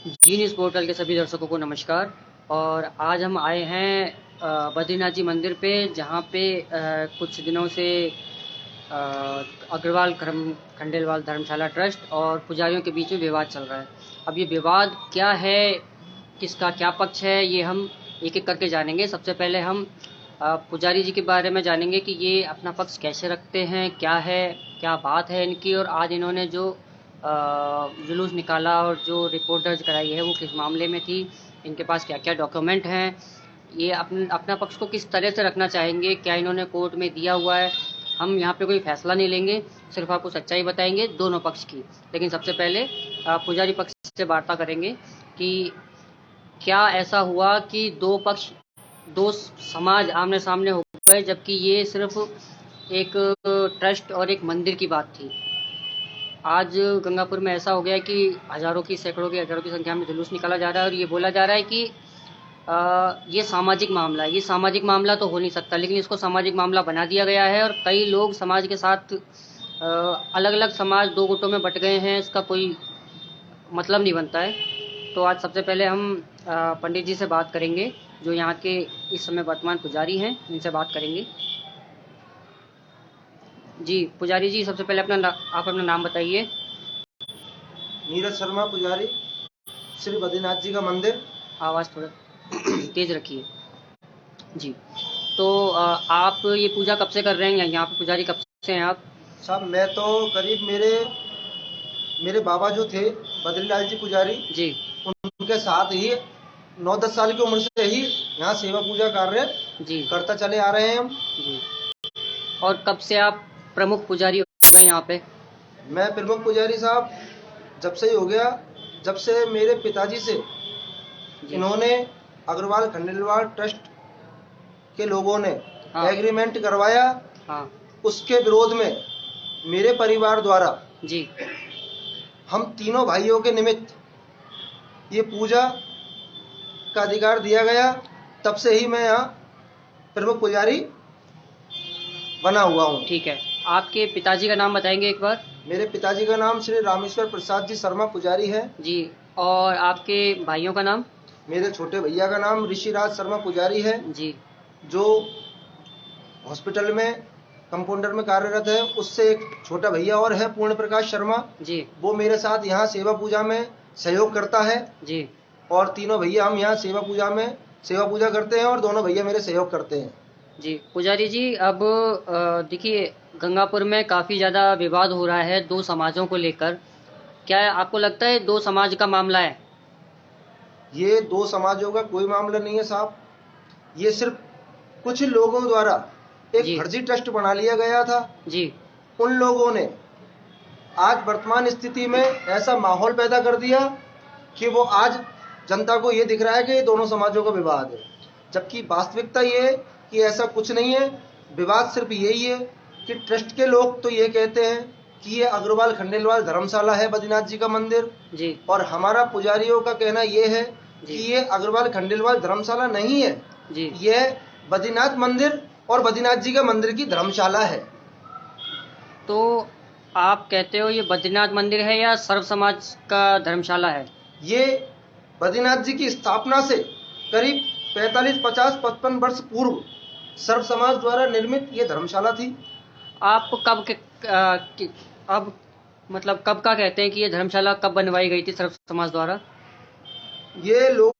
जी news portal के सभी दर्शकों को नमस्कार। और आज हम आए हैं बद्रीनाथ जी मंदिर पे, जहाँ पे कुछ दिनों से अ, अग्रवाल खंडेलवाल धर्मशाला ट्रस्ट और पुजारियों के बीच में विवाद चल रहा है। अब ये विवाद क्या है, किसका क्या पक्ष है, ये हम एक एक करके जानेंगे। सबसे पहले हम पुजारी जी के बारे में जानेंगे कि ये अपना पक्ष कैसे रखते हैं, क्या है, क्या बात है इनकी, और आज इन्होंने जो जुलूस निकाला और जो रिपोर्ट दर्ज कराई है वो किस मामले में थी, इनके पास क्या क्या डॉक्यूमेंट हैं, ये अपना पक्ष को किस तरह से रखना चाहेंगे, क्या इन्होंने कोर्ट में दिया हुआ है। हम यहाँ पे कोई फैसला नहीं लेंगे, सिर्फ आपको सच्चाई बताएंगे दोनों पक्ष की। लेकिन सबसे पहले पुजारी पक्ष से वार्ता करेंगे कि क्या ऐसा हुआ कि दो समाज आमने सामने हो गए, जबकि ये सिर्फ एक ट्रस्ट और एक मंदिर की बात थी। आज गंगापुर में ऐसा हो गया है कि हजारों की, सैकड़ों की, हजारों की संख्या में जुलूस निकाला जा रहा है और ये बोला जा रहा है कि ये सामाजिक मामला है। ये सामाजिक मामला तो हो नहीं सकता, लेकिन इसको सामाजिक मामला बना दिया गया है और कई लोग समाज के साथ अलग अलग समाज दो गुटों में बट गए हैं। इसका कोई मतलब नहीं बनता है। तो आज सबसे पहले हम पंडित जी से बात करेंगे, जो यहाँ के इस समय वर्तमान पुजारी हैं, इनसे बात करेंगे। जी पुजारी जी, सबसे पहले आप अपना नाम बताइए। नीरज शर्मा पुजारी, श्री बद्रीनाथ जी का मंदिर। आवाज़ थोड़ा तेज रखिए। जी, तो आप ये पूजा कब से कर रहे हैं, यहाँ पे पुजारी कब से हैं आप? साहब मैं तो करीब मेरे बाबा जो थे बद्रीलाल जी पुजारी जी उनके साथ ही 9-10 साल की उम्र से ही यहाँ सेवा पूजा कार्य जी करता चले आ रहे हैं हम। जी। और कब से आप प्रमुख पुजारी हो गए यहाँ पे? मैं प्रमुख पुजारी साहब जब से ही हो गया, जब से मेरे पिताजी से जी इन्होंने अग्रवाल खंडेलवाल ट्रस्ट के लोगों ने हाँ एग्रीमेंट करवाया, हाँ उसके विरोध में मेरे परिवार द्वारा जी हम तीनों भाइयों के निमित्त ये पूजा का अधिकार दिया गया। तब से ही मैं यहाँ प्रमुख पुजारी बना हुआ हूँ। ठीक है, आपके पिताजी का नाम बताएंगे एक बार? मेरे पिताजी का नाम श्री रामेश्वर प्रसाद जी शर्मा पुजारी है जी। और आपके भाइयों का नाम? मेरे छोटे भैया का नाम ऋषिराज शर्मा पुजारी है, जी जो हॉस्पिटल में कंपाउंडर में कार्यरत है। उससे एक छोटा भैया और है पूर्ण प्रकाश शर्मा, जी वो मेरे साथ यहाँ सेवा पूजा में सहयोग करता है। जी और तीनों भैया हम यहाँ सेवा पूजा करते हैं और दोनों भैया मेरे सहयोग करते हैं। जी पुजारी जी, अब देखिए, गंगापुर में काफ़ी ज़्यादा विवाद हो रहा है दो समाजों को लेकर। क्या आपको लगता है दो समाज का मामला है? ये दो समाजों का कोई मामला नहीं है साहब, ये सिर्फ कुछ लोगों द्वारा एक जी फर्जी ट्रस्ट बना लिया गया था। जी उन लोगों ने आज वर्तमान स्थिति में ऐसा माहौल पैदा कर दिया कि वो आज जनता को ये दिख रहा है कि ये दोनों समाजों का विवाद है, जबकि वास्तविकता ये है कि ऐसा कुछ नहीं है। विवाद सिर्फ यही है कि ट्रस्ट के लोग तो ये कहते हैं कि ये अग्रवाल खंडेलवाल धर्मशाला है बद्रीनाथ जी का मंदिर, जी और हमारा पुजारियों का कहना ये है जी कि ये अग्रवाल खंडेलवाल धर्मशाला नहीं है, जी। यह बद्रीनाथ मंदिर और बद्रीनाथ जी का मंदिर की धर्मशाला है। तो आप कहते हो ये बद्रीनाथ मंदिर है या सर्व समाज का धर्मशाला है? ये बद्रीनाथ जी की स्थापना से करीब 45, 50, 55 वर्ष पूर्व सर्व समाज द्वारा निर्मित ये धर्मशाला थी। आप अब मतलब कब का कहते हैं कि ये धर्मशाला कब बनवाई गई थी सर्व समाज द्वारा? ये लोग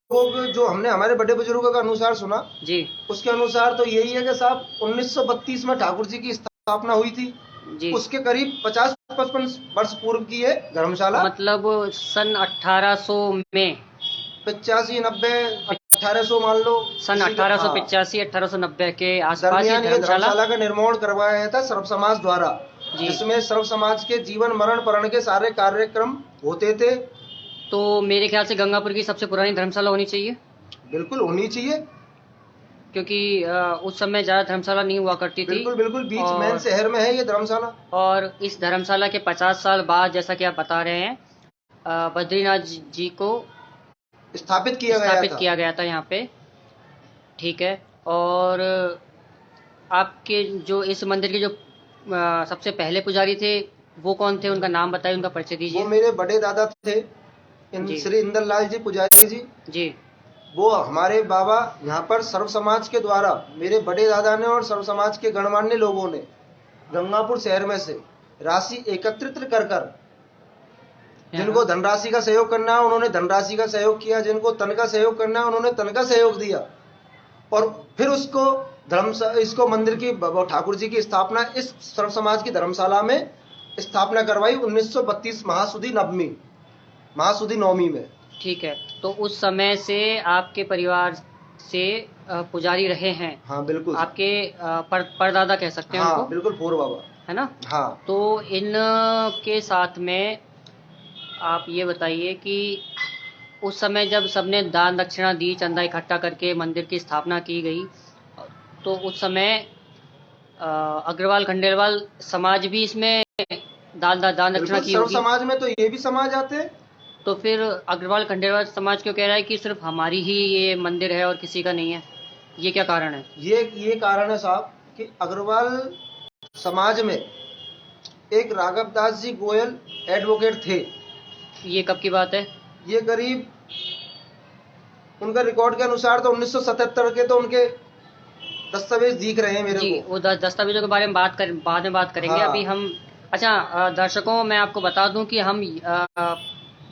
जो हमने हमारे बड़े बुजुर्गों का अनुसार सुना, जी उसके अनुसार तो यही है कि साहब 1932 में ठाकुर जी की स्थापना हुई थी, जी। उसके करीब 50-55 वर्ष पूर्व की है धर्मशाला। मतलब सन 1800 में, 85, 90, 1800 मान लो, सन 1885 1890 के आसपास ये दरमियान ये धर्मशाला। धर्मशाला का निर्माण करवाया गया था सर्व समाज द्वारा, जी। जिसमें सर्व समाज के जीवन मरण परण के सारे कार्यक्रम होते थे। तो मेरे ख्याल से गंगापुर की सबसे पुरानी धर्मशाला होनी चाहिए, बिल्कुल होनी चाहिए, क्योंकि उस समय ज़्यादा धर्मशाला नहीं हुआ करती थी। बिल्कुल बिल्कुल, बीच और मेन शहर में है ये धर्मशाला। और इस धर्मशाला के 50 साल बाद, जैसा कि आप बता रहे हैं, बद्रीनाथ जी को स्थापित किया गया था यहाँ पे। ठीक है। और आपके जो इस मंदिर के जो सबसे पहले पुजारी थे वो कौन थे, उनका नाम बताइए, उनका परिचय वो दीजिए। मेरे बड़े दादा थे, जी श्री इंदरलाल जी पुजारी जी, जी वो हमारे बाबा यहाँ पर सर्व समाज के द्वारा, मेरे बड़े दादा ने और सर्व समाज के गणमान्य लोगों ने गंगापुर शहर में से राशि एकत्रित कर कर, जिनको धनराशि का सहयोग करना है उन्होंने धनराशि का सहयोग किया, जिनको तन का सहयोग करना है उन्होंने तन का सहयोग दिया, और फिर उसको इसको मंदिर की ठाकुर जी की स्थापना इस सर्व समाज की धर्मशाला में स्थापना करवाई 1932 महासुदी नवमी में। ठीक है, तो उस समय से आपके परिवार से पुजारी रहे हैं। हाँ बिल्कुल, आपके परदादा कह सकते हैं हाँ उनको, बिल्कुल, पूर्व बाबा है ना। हाँ, तो इन के साथ में आप ये बताइए कि उस समय जब सबने दान दक्षिणा दी, चंदा इकट्ठा करके मंदिर की स्थापना की गई, तो उस समय अग्रवाल खंडेलवाल समाज भी इसमें दान दक्षिणा की सर्व होगी। समाज में तो ये भी समाज आते हैं। तो फिर अग्रवाल खंडेलवाल समाज क्यों कह रहा है कि सिर्फ हमारी ही ये मंदिर है और किसी का नहीं है? ये क्या कारण है? ये कारण है साहब कि अग्रवाल समाज में एक राघव दास जी गोयल एडवोकेट थे। ये कब की बात है? ये करीब उनका रिकॉर्ड के अनुसार तो 1977 के तो उनके दस्तावेज दिख रहे हैं मेरे जी, को। वो दस्तावेजों के बारे में बाद में बात करेंगे। हाँ। अभी हम अच्छा, दर्शकों मैं आपको बता दूं कि हम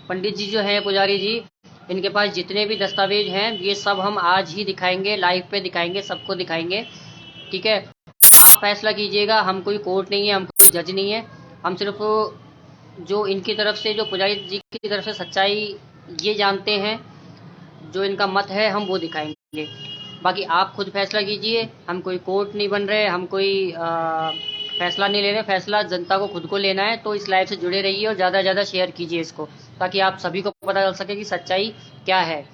पंडित जी जो हैं, पुजारी जी, इनके पास जितने भी दस्तावेज हैं ये सब हम आज ही दिखाएंगे, लाइव पे दिखाएंगे, सबको दिखाएंगे। ठीक है, आप फैसला कीजिएगा। हम कोई कोर्ट नहीं है, हम कोई जज नहीं है, हम सिर्फ जो इनकी तरफ से, जो पुजारी जी की तरफ से सच्चाई ये जानते हैं, जो इनका मत है, हम वो दिखाएंगे। बाकी आप खुद फैसला कीजिए। हम कोई कोर्ट नहीं बन रहे, हम कोई फैसला नहीं ले रहे। फैसला जनता को खुद को लेना है। तो इस लाइव से जुड़े रहिए और ज़्यादा से ज़्यादा शेयर कीजिए इसको, ताकि आप सभी को पता चल सके कि सच्चाई क्या है।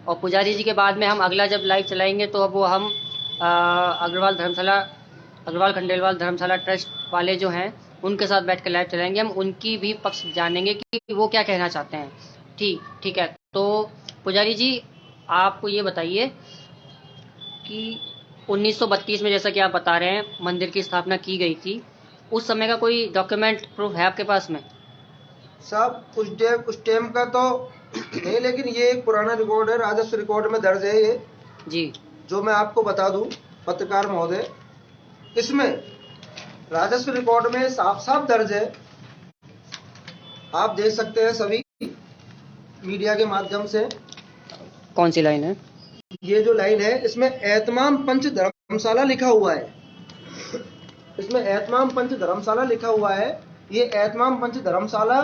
और पुजारी जी के बाद में हम अगला जब लाइव चलाएंगे तो अब वो हम अग्रवाल खंडेलवाल धर्मशाला ट्रस्ट वाले जो हैं उनके साथ बैठ कर लाइव चलाएंगे। हम उनकी भी पक्ष जानेंगे कि वो क्या कहना चाहते हैं। ठीक है। तो पुजारी जी, आपको ये बताइए कि 1932 में, जैसा कि आप बता रहे हैं, मंदिर की स्थापना की गई थी। उस समय का कोई डॉक्यूमेंट प्रूफ है आपके पास में? साहब उस टाइम का तो नहीं, लेकिन ये एक पुराना रिकॉर्ड है, राजस्व रिकॉर्ड में दर्ज है ये जी, जो मैं आपको बता दूं पत्रकार महोदय। इसमें राजस्व रिकॉर्ड में साफ साफ दर्ज है, आप देख सकते हैं सभी मीडिया के माध्यम से। कौन सी लाइन है? ये जो लाइन है इसमें एतमाम पंच धर्मशाला लिखा हुआ है। इसमें एतमाम पंच धर्मशाला लिखा हुआ है। ये एतमाम पंच धर्मशाला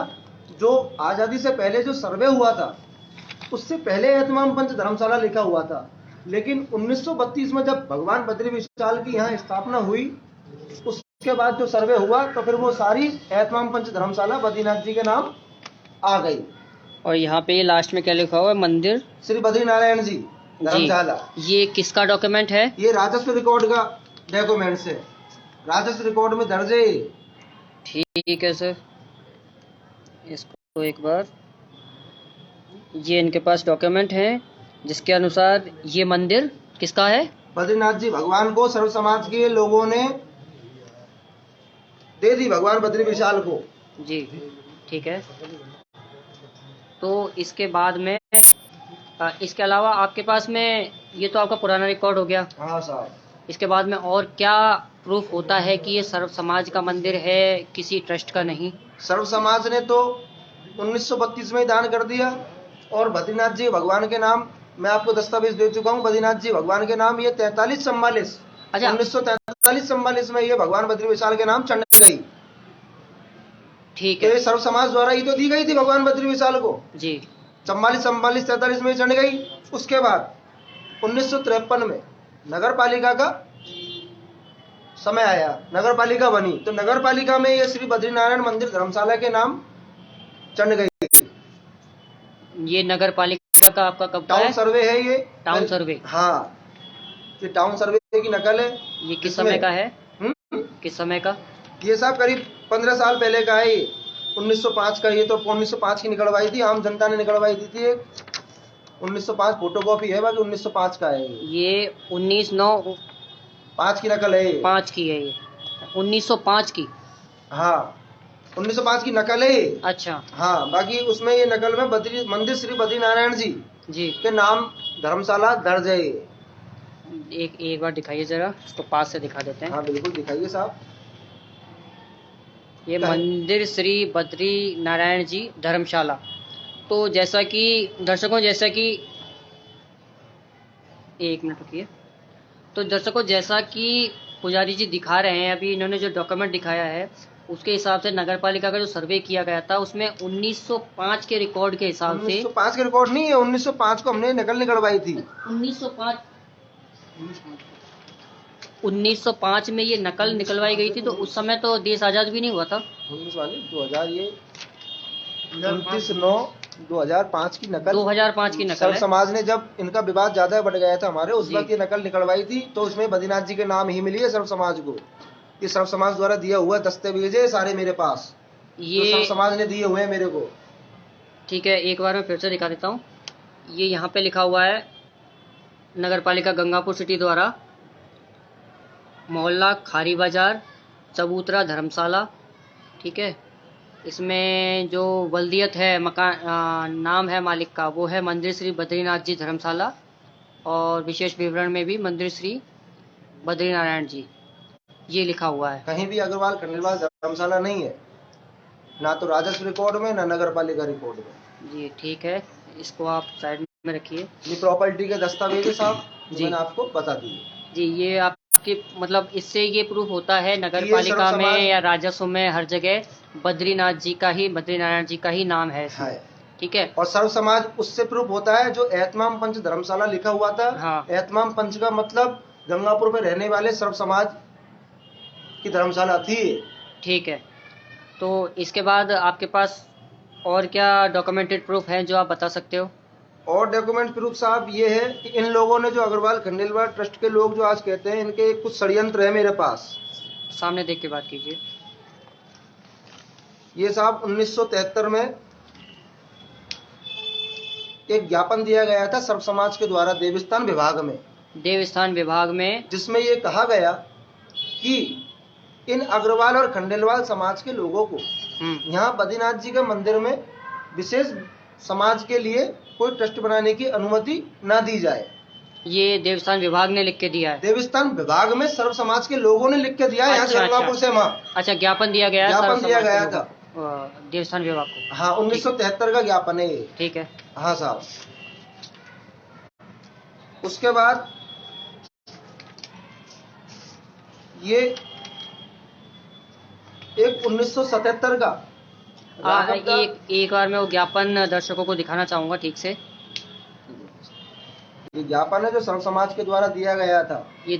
जो आजादी से पहले जो सर्वे हुआ था उससे पहले एतमाम पंच धर्मशाला लिखा हुआ था, लेकिन 1932 में जब भगवान बद्री विशाल की यहाँ स्थापना हुई उसके बाद जो सर्वे हुआ तो फिर वो सारी एतमाम पंच धर्मशाला बद्रीनाथ जी के नाम आ गई। और यहाँ पे लास्ट में क्या लिखा हुआ है? मंदिर श्री बद्रीनारायण जी धर्मशाला। ये किसका डॉक्यूमेंट है? ये राजस्व रिकॉर्ड का डॉक्यूमेंट्स है, राजस्व रिकॉर्ड में दर्ज है। ठीक है सर, इसको एक बार, ये इनके पास डॉक्यूमेंट है जिसके अनुसार ये मंदिर किसका है? बद्रीनाथ जी भगवान को सर्व समाज के लोगों ने दे दी, भगवान बद्री विशाल को। जी, ठीक है। तो इसके बाद में इसके अलावा आपके पास में, ये तो आपका पुराना रिकॉर्ड हो गया। हाँ साहब। इसके बाद में और क्या प्रूफ होता है कि ये सर्व समाज का मंदिर है, किसी ट्रस्ट का नहीं? सर्व समाज ने तो 1932 में ही दान कर दिया, और बद्रीनाथ जी भगवान के नाम मैं आपको दस्तावेज दे चुका हूँ। बद्रीनाथ जी भगवान के नाम ये 43-44 अच्छा, 1943-44 में ये भगवान बद्री विशाल के नाम चढ़ गई। ठीक तो है ये सर्व समाज द्वारा ही तो दी गई थी भगवान बद्री विशाल को। जी। 44-43 में चढ़ गई। उसके बाद 1953 में नगर पालिका का समय आया, नगर पालिका बनी, तो नगर पालिका में ये श्री बद्रीनारायण मंदिर धर्मशाला के नाम चढ़ गई। ये नगर पालिका का आपका कब का टाउन है? सर्वे है ये। टाउन सर्वे? हाँ, ये टाउन सर्वे की नकल है। ये किस समय का है? हम्म? किस समय का? ये साहब करीब 15 साल पहले का है। ये 1905 का, ये तो 1905 की निकलवाई थी, आम जनता ने निकलवाई दी थी। 1905 फोटोकॉपी है, बाकी 1905 का है। ये 1905 5 की नकल है ये। की है, ये 1905 की। हाँ, 1905 की नकल है ये। अच्छा हाँ, बाकी उसमें ये नकल में मंदिर श्री बद्रीनारायण जी जी। के नाम धर्मशाला दर्ज है ये। एक बार दिखाइए जरा, इसको पास से दिखा देते हैं। हाँ बिल्कुल दिखाइए साहब। ये मंदिर श्री बद्री नारायण जी धर्मशाला। तो जैसा कि दर्शकों, जैसा कि एक मिनट रुकिए। तो दर्शकों, जैसा कि पुजारी जी दिखा रहे हैं, अभी इन्होंने जो डॉक्यूमेंट दिखाया है उसके हिसाब से नगर पालिका का जो सर्वे किया गया था उसमें 1905 के रिकॉर्ड के हिसाब से 1905 के रिकॉर्ड नहीं है, 1905 को हमने नकल निकलवाई थी। 1905 में ये नकल निकलवाई गई थी। तो उस समय तो देश आजाद भी नहीं हुआ था। 2000 ये 29/9/2005 की नकल। 2005 की नकल सर्व है। समाज ने, जब इनका विवाद ज्यादा बढ़ गया था हमारे, उस वक्त ये नकल निकलवाई थी, तो उसमें बद्रीनाथ जी के नाम ही मिली है सर्व समाज को। ये सर्व समाज द्वारा दिया हुआ दस्तावेज है सारे मेरे पास, ये सर्व समाज ने दिए हुए हैं मेरे को। ठीक है, एक बार मैं फिर से दिखा देता हूँ। ये यहाँ पे लिखा हुआ है नगर पालिका गंगापुर सिटी द्वारा, मोहल्ला खारी बाजार, चबूतरा धर्मशाला। ठीक है, इसमें जो बल्दियत है, मकान नाम है मालिक का, वो है मंदिर श्री बद्रीनाथ जी धर्मशाला, और विशेष विवरण में भी मंदिर श्री बद्रीनारायण जी ये लिखा हुआ है। कहीं भी अग्रवाल खंडेलवाल धर्मशाला नहीं है, ना तो राजस्व रिकॉर्ड में, ना नगर पालिका रिकॉर्ड में। जी ठीक है, इसको आप साइड में रखिए। ये प्रॉपर्टी के दस्तावेज है साहब, जी मैंने आपको बता दिए। जी, ये आपके मतलब इससे ये प्रूफ होता है नगर पालिका में या राजस्व में हर जगह बद्रीनाथ जी का ही, बद्रीनारायण जी का ही नाम है। ठीक है। और सर्व समाज उससे प्रूफ होता है जो एतमाम पंच धर्मशाला लिखा हुआ था। हाँ। एतमाम पंच का मतलब गंगापुर में रहने वाले सर्व समाज की धर्मशाला थी। ठीक है, तो इसके बाद आपके पास और क्या डॉक्यूमेंटेड प्रूफ है जो आप बता सकते हो? और डॉक्यूमेंट प्रूफ साहब ये है कि इन लोगों ने, जो अग्रवाल खंडेलवाल ट्रस्ट के लोग जो आज कहते हैं, इनके कुछ षड्यंत्र है मेरे पास। सामने देख के बात कीजिए। ये साहब 1973 में एक ज्ञापन दिया गया था सर्व समाज के द्वारा देवस्थान विभाग में, जिसमें ये कहा गया कि इन अग्रवाल और खंडेलवाल समाज के लोगों को यहाँ बद्रीनाथ जी के मंदिर में विशेष समाज के लिए कोई ट्रस्ट बनाने की अनुमति न दी जाए। ये देवस्थान विभाग ने लिख के दिया है। देवस्थान विभाग में सर्व समाज के लोगों ने लिख के दिया है। अच्छा, गंगापुर से अच्छा, ज्ञापन दिया गया, ज्ञापन दिया गया था देवस्थान विभाग को। हाँ, 1973 का ज्ञापन है ये। ठीक है। हाँ साहब। उसके बाद ये एक 1977 का एक बार मैं वो ज्ञापन दर्शकों को दिखाना चाहूंगा ठीक से। ये ज्ञापन है जो सर्व समाज के द्वारा दिया गया था। ये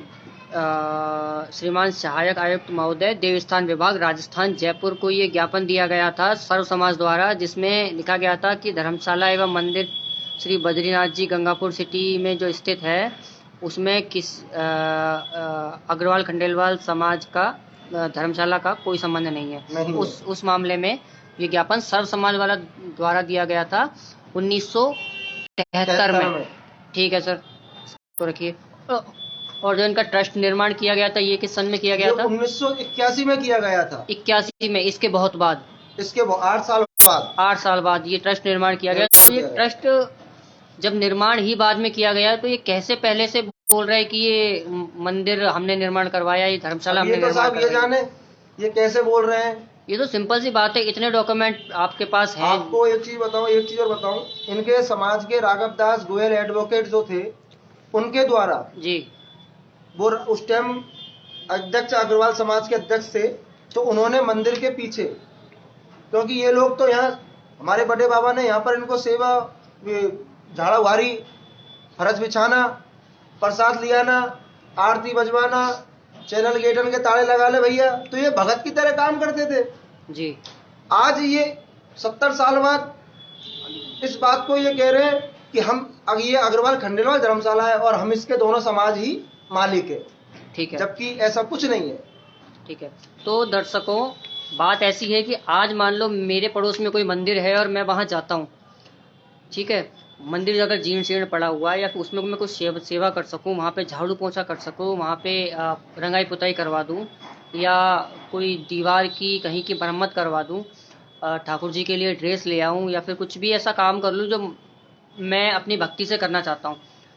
श्रीमान सहायक आयुक्त महोदय, देवस्थान विभाग, राजस्थान, जयपुर को ये ज्ञापन दिया गया था सर्व समाज द्वारा, जिसमें लिखा गया था कि धर्मशाला एवं मंदिर श्री बद्रीनाथ जी गंगापुर सिटी में जो स्थित है उसमें किस अग्रवाल खंडेलवाल समाज का धर्मशाला का कोई संबंध नहीं है। उस मामले में ये ज्ञापन सर्व समाज वाला द्वारा दिया गया था 1973 में। ठीक है सर, तो रखिए। और जो इनका ट्रस्ट निर्माण किया गया था, ये किस सन में किया गया था? 1981 में किया गया था। 81 में, इसके बहुत बाद, इसके 8 साल बाद, 8 साल बाद ये ट्रस्ट निर्माण किया गया। तो ये ट्रस्ट जब निर्माण ही बाद में किया गया, तो ये कैसे पहले से बोल रहे हैं कि ये मंदिर हमने निर्माण करवाया, ये धर्मशाला हमने निर्माण करवाया? ये जाने ये कैसे बोल रहे हैं। ये तो सिंपल सी बात है, इतने डॉक्यूमेंट आपके पास हैं। आपको एक चीज और बताऊं, इनके समाज के राघव दास गोयल एडवोकेट जो थे, उनके द्वारा जी, वो उस टाइम अध्यक्ष, अग्रवाल समाज के अध्यक्ष थे, तो उन्होंने मंदिर के पीछे, क्योंकि ये लोग तो यहाँ, हमारे बड़े बाबा ने यहाँ पर इनको सेवा, झाड़ा वारी, फरस बिछाना, प्रसाद लियाना, आरती बजवाना, चैनल गेटन के ताले लगा ले भैया, तो ये भगत की तरह काम करते थे जी। आज ये 70 साल बाद इस बात को ये कह रहे हैं कि हम ये अग्रवाल खंडेलवाल धर्मशाला है और हम इसके दोनों समाज ही मालिक है। ठीक है, जबकि ऐसा कुछ नहीं है। ठीक है, तो दर्शकों बात ऐसी है कि आज मान लो मेरे पड़ोस में कोई मंदिर है और मैं वहां जाता हूँ, ठीक है, मंदिर अगर जीर्ण शीर्ण पड़ा हुआ है या फिर उसमें मैं कुछ सेवा कर सकूं, वहाँ पे झाड़ू पोछा कर सकूं, वहाँ पे रंगाई पुताई करवा दूं, या कोई दीवार की कहीं की मरम्मत करवा दूं, ठाकुर जी के लिए ड्रेस ले आऊं, या फिर कुछ भी ऐसा काम कर लूं जो मैं अपनी भक्ति से करना चाहता हूं।